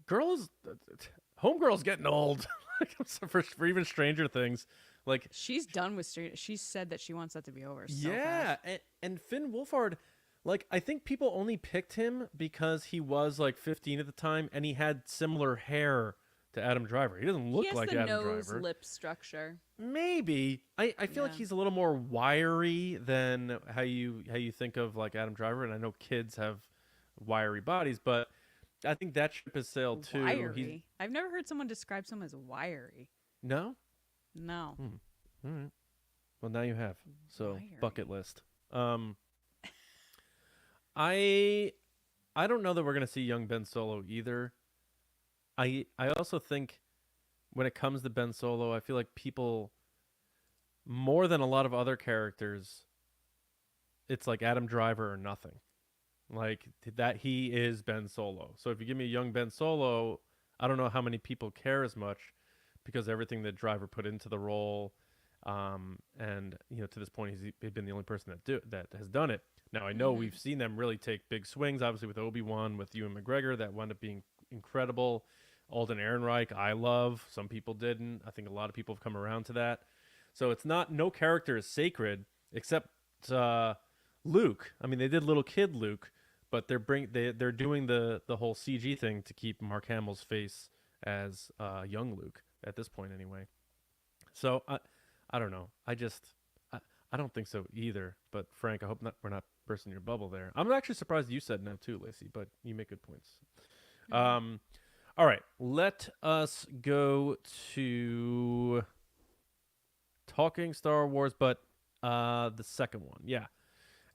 homegirl's getting old. for even Stranger Things. Like, she's done with Stranger. She said that she wants that to be over. So yeah, and Finn Wolfhard, like, I think people only picked him because he was like 15 at the time and he had similar hair to Adam Driver. He doesn't look like Adam Driver. He has the nose lip structure. Maybe. I feel like he's a little more wiry than how you think of like Adam Driver, and I know kids have wiry bodies, but I think that ship has sailed too. Wiry. I've never heard someone describe someone as wiry. No? No. All right. Well, now you have. So, Wiry. bucket list. I don't know that we're going to see young Ben Solo either. I also think when it comes to Ben Solo, I feel like people, more than a lot of other characters, it's like Adam Driver or nothing. Like that, he is Ben Solo. So if you give me a young Ben Solo, I don't know how many people care as much because everything that Driver put into the role, and to this point he's been the only person that has done it. Now I know we've seen them really take big swings, obviously with Obi-Wan, with Ewan McGregor, that wound up being incredible. Alden Ehrenreich, I love. Some people didn't. I think a lot of people have come around to that. So it's not, no character is sacred except Luke. I mean, they did little kid Luke, but they're doing the whole CG thing to keep Mark Hamill's face as young Luke at this point anyway. So I don't know. I don't think so either. But Frank, I hope we're not bursting your bubble there. I'm actually surprised you said no too, Lacey, but you make good points. All right, let us go to talking Star Wars, but the second one. Yeah.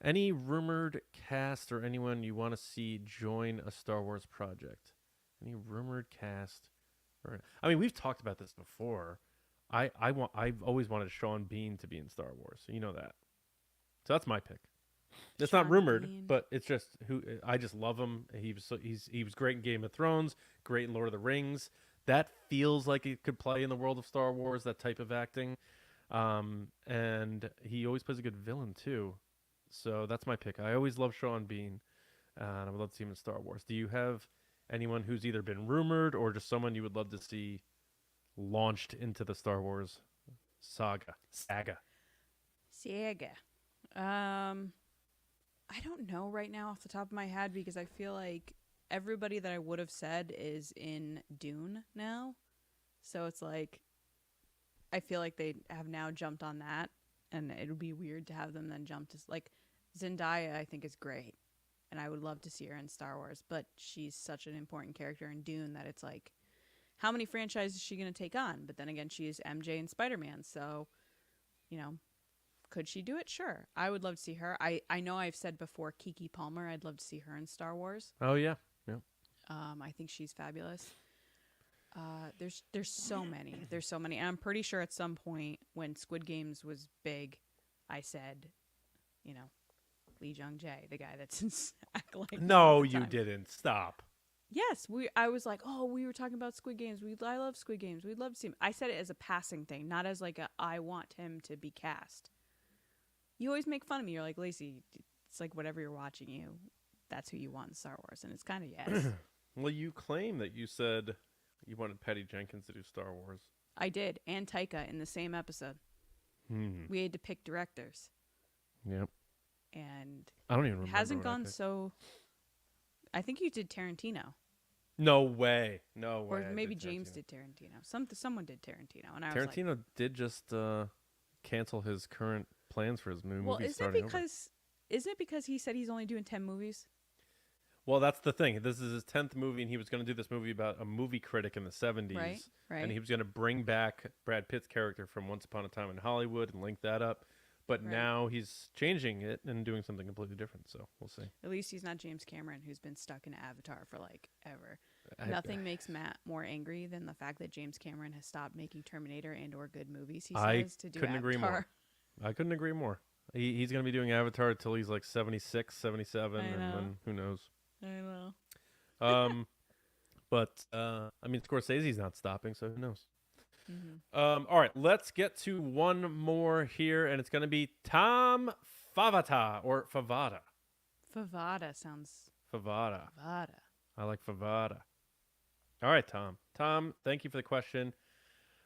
Any rumored cast or anyone you want to see join a Star Wars project? Any rumored cast? I mean, we've talked about this before. I've always wanted Sean Bean to be in Star Wars. So you know that. So that's my pick. It's not rumored, but it's just who I just love him. He was great in Game of Thrones, great in Lord of the Rings. That feels like it could play in the world of Star Wars, that type of acting. And he always plays a good villain too. So that's my pick. I always love Sean Bean, and I would love to see him in Star Wars. Do you have anyone who's either been rumored or just someone you would love to see launched into the Star Wars saga? I don't know right now off the top of my head because I feel like everybody that I would have said is in Dune now. So it's like, I feel like they have now jumped on that, and it would be weird to have them then jump to, like, Zendaya I think is great, and I would love to see her in Star Wars, but she's such an important character in Dune that it's like, how many franchises is she going to take on? But then again, she is MJ in Spider-Man, so, could she do it? Sure. I would love to see her. I know I've said before Keke Palmer. I'd love to see her in Star Wars. Oh, yeah. Yeah. I think she's fabulous. There's so many. There's so many. And I'm pretty sure at some point when Squid Games was big, I said, Lee Jung-jae, the guy that's in Acolyte. No, you didn't. Stop. Yes, I was like, we were talking about Squid Games. I love Squid Games. We'd love to see him. I said it as a passing thing, not as like I want him to be cast. You always make fun of me. You're like, Lacey, it's like whatever you're watching, that's who you want in Star Wars. And it's kind of yes. Well, you claim that you said you wanted Patty Jenkins to do Star Wars. I did. And Taika in the same episode. We had to pick directors. Yep. And I don't even remember. It hasn't gone so... I think you did Tarantino. No way. No way. Or maybe James did Tarantino. Someone did Tarantino. And I Tarantino was like, did just cancel his current plans for his movie. Well, isn't it because he said he's only doing 10 movies? Well, that's the thing. This is his 10th movie, and he was going to do this movie about a movie critic in the 70s. Right. And he was going to bring back Brad Pitt's character from Once Upon a Time in Hollywood and link that up. But now he's changing it and doing something completely different. So we'll see. At least he's not James Cameron, who's been stuck in Avatar for like ever. Nothing makes Matt more angry than the fact that James Cameron has stopped making Terminator and or good movies. He says to do Avatar. Agree more. I couldn't agree more. He's going to be doing Avatar until he's like 76, 77, and then who knows. I know. But I mean, Scorsese's not stopping, so who knows? All right, let's get to one more here, and it's going to be Tom Favada or Favada. Favada sounds. Favada. I like Favada. All right, Tom. Tom, thank you for the question.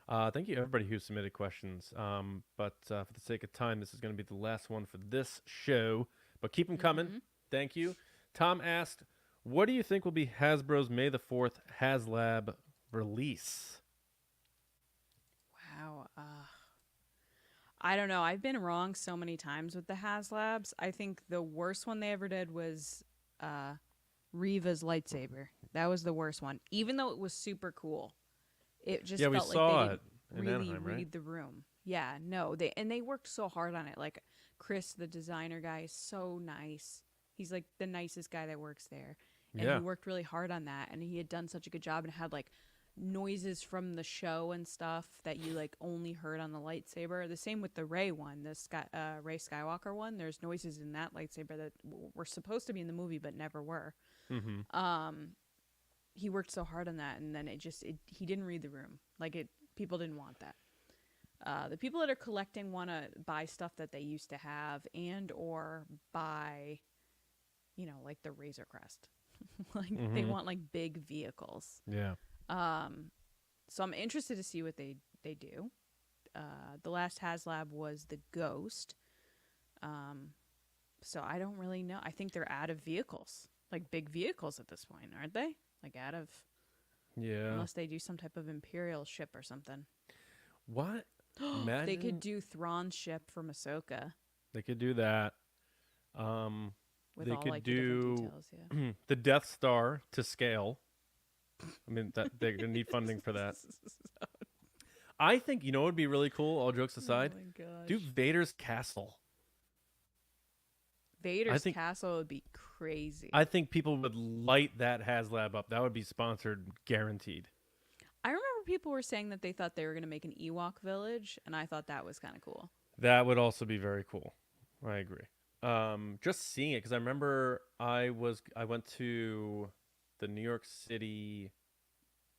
Thank you, everybody who submitted questions. But for the sake of time, this is going to be the last one for this show. But keep them coming. Thank you. Tom asked, what do you think will be Hasbro's May the 4th HasLab release? Wow. I don't know. I've been wrong so many times with the HasLabs. I think the worst one they ever did was Reva's lightsaber. That was the worst one. Even though it was super cool. It just felt like they didn't really Anaheim, read the room. Yeah, no. They worked so hard on it. Like Chris, the designer guy, is so nice. He's like the nicest guy that works there. And he worked really hard on that. And he had done such a good job and had like noises from the show and stuff that you like only heard on the lightsaber. The same with the Rey one, the Rey Skywalker one. There's noises in that lightsaber that were supposed to be in the movie but never were. He worked so hard on that, and then he didn't read the room. Like people didn't want that. The people that are collecting want to buy stuff that they used to have, and or buy, like the Razor Crest. Like they want like big vehicles. Yeah. So I'm interested to see what they do. The last HasLab was the Ghost. So I don't really know. I think they're out of vehicles, like big vehicles at this point, aren't they? Like out of, unless they do some type of Imperial ship or something. What? They could do Thrawn's ship from Ahsoka. They could do that. With they all, could like, the different details, the Death Star to scale. I mean, that they're gonna need funding for that. I think what would be really cool. All jokes aside, Oh my gosh. do Vader's castle. Vader's castle would be crazy. I think people would light that HasLab up. That would be sponsored, guaranteed. I remember people were saying that they thought they were going to make an Ewok village, and I thought that was kind of cool. That would also be very cool. I agree. Just seeing it, because I remember I went to the New York City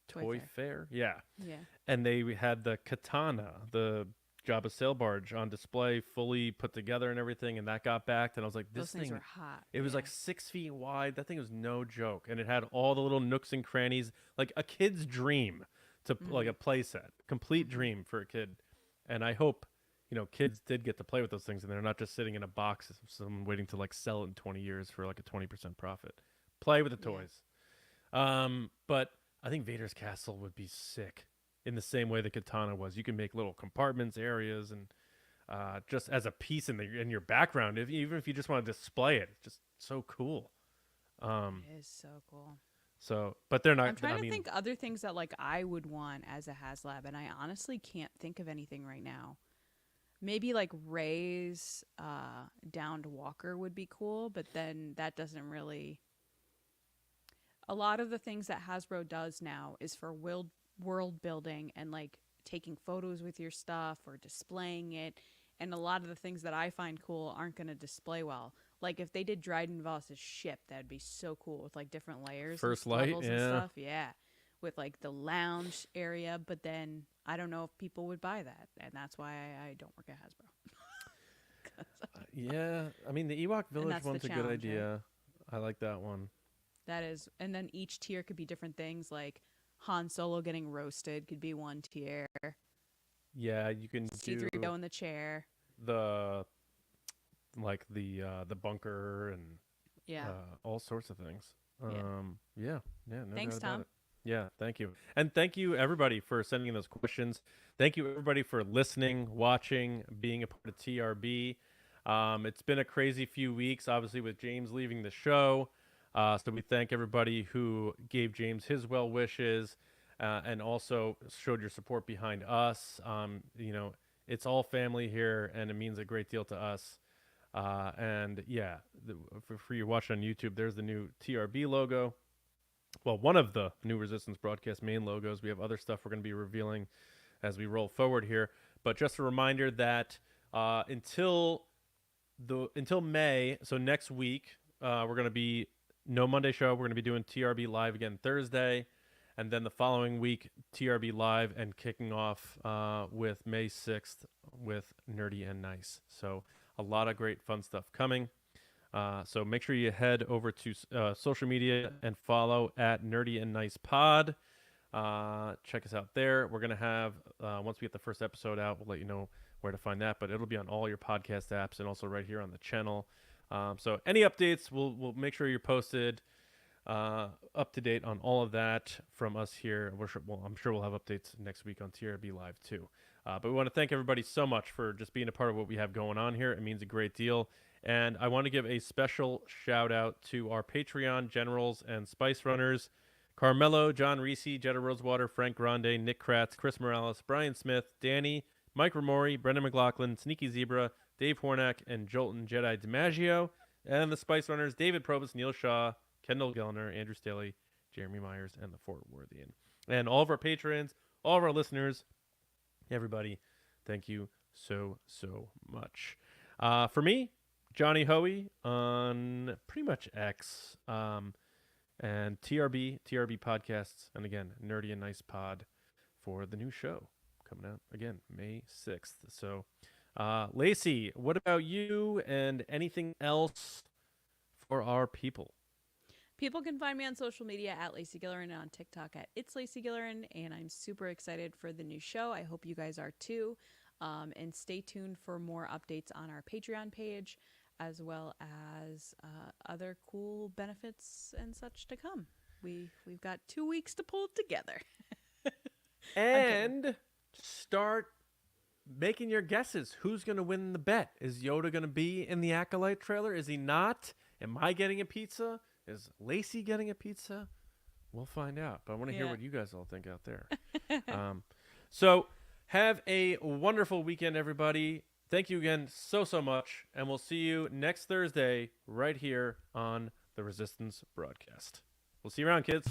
Toy Fair. Yeah. And they had the Katana, the Jabba sail barge on display, fully put together and everything, and that got backed, and I was like, those things were hot. It was like 6 feet wide. That thing was no joke, and it had all the little nooks and crannies, like a kid's dream to like a play set, complete dream for a kid. And I hope kids did get to play with those things, and they're not just sitting in a box, someone waiting to like sell it in 20 years for like a 20% profit. Play with the toys. But I think Vader's castle would be sick. In the same way the Katana was, you can make little compartments, areas, and just as a piece in your background. Even if you just want to display it, it's just so cool. It is so cool. So, but they're not. I'm trying to think other things that like I would want as a HasLab, and I honestly can't think of anything right now. Maybe like Rey's downed walker would be cool, but then that doesn't really. A lot of the things that Hasbro does now is for world building and like taking photos with your stuff or displaying it, and a lot of the things that I find cool aren't going to display well. Like if they did Dryden Voss's ship, that'd be so cool with like different layers, first and light, levels and stuff. Yeah, with like the lounge area. But then I don't know if people would buy that, and that's why I don't work at Hasbro. Yeah, I mean the Ewok Village one's a good idea. Right? I like that one. That is, and then each tier could be different things. Like Han Solo getting roasted could be one tier. Yeah, you can C-3PO in the chair. The bunker and all sorts of things. No Thanks, doubt about Tom. it. Yeah, thank you. And thank you everybody for sending in those questions. Thank you everybody for listening, watching, being a part of TRB. It's been a crazy few weeks, obviously with James leaving the show. So we thank everybody who gave James his well wishes and also showed your support behind us. It's all family here, and it means a great deal to us. And yeah, for you watching on YouTube, there's the new TRB logo. Well, one of the new Resistance Broadcast main logos. We have other stuff we're going to be revealing as we roll forward here. But just a reminder that until May, so next week, we're going to be no Monday show. We're going to be doing TRB Live again Thursday. And then the following week, TRB Live and kicking off with May 6th with Nerdy and Nice. So a lot of great fun stuff coming. So make sure you head over to social media and follow at Nerdy and Nice Pod. Check us out there. We're going to have, once we get the first episode out, we'll let you know where to find that. But it'll be on all your podcast apps and also right here on the channel. So any updates, we'll make sure you're posted up to date on all of that from us here. I'm sure we'll have updates next week on TRB Live too. But we want to thank everybody so much for just being a part of what we have going on here. It means a great deal. And I want to give a special shout out to our Patreon generals and Spice Runners: Carmelo, John Risi, Jetta Rosewater, Frank Grande, Nick Kratz, Chris Morales, Brian Smith, Danny, Mike Rumore, Brendan McLaughlin, Sneaky Zebra, Dave Hornack, and Jolton Jedi DiMaggio. And the Spice Runners: David Probus, Neil Shaw, Kendall Gelner, Andrew Staley, Jeremy Myers, and the Fort Worthian. And all of our patrons, all of our listeners, everybody, thank you so much. For me, Johnny Hoey on pretty much X, and TRB podcasts, and again, Nerdy and Nice Pod for the new show coming out again May 6th. So, Lacey, what about you and anything else for our people? People can find me on social media at Lacey Gilleran and on TikTok at It's Lacey Gilleran, and I'm super excited for the new show. I hope you guys are too. And stay tuned for more updates on our Patreon page, as well as other cool benefits and such to come. We've got 2 weeks to pull it together. And start making your guesses. Who's going to win the bet? Is Yoda going to be in the Acolyte trailer? Is he not? Am I getting a pizza? Is Lacey getting a pizza? We'll find out. But I want to hear what you guys all think out there. So have a wonderful weekend, everybody. Thank you again so much. And we'll see you next Thursday right here on the Resistance broadcast. We'll see you around, kids.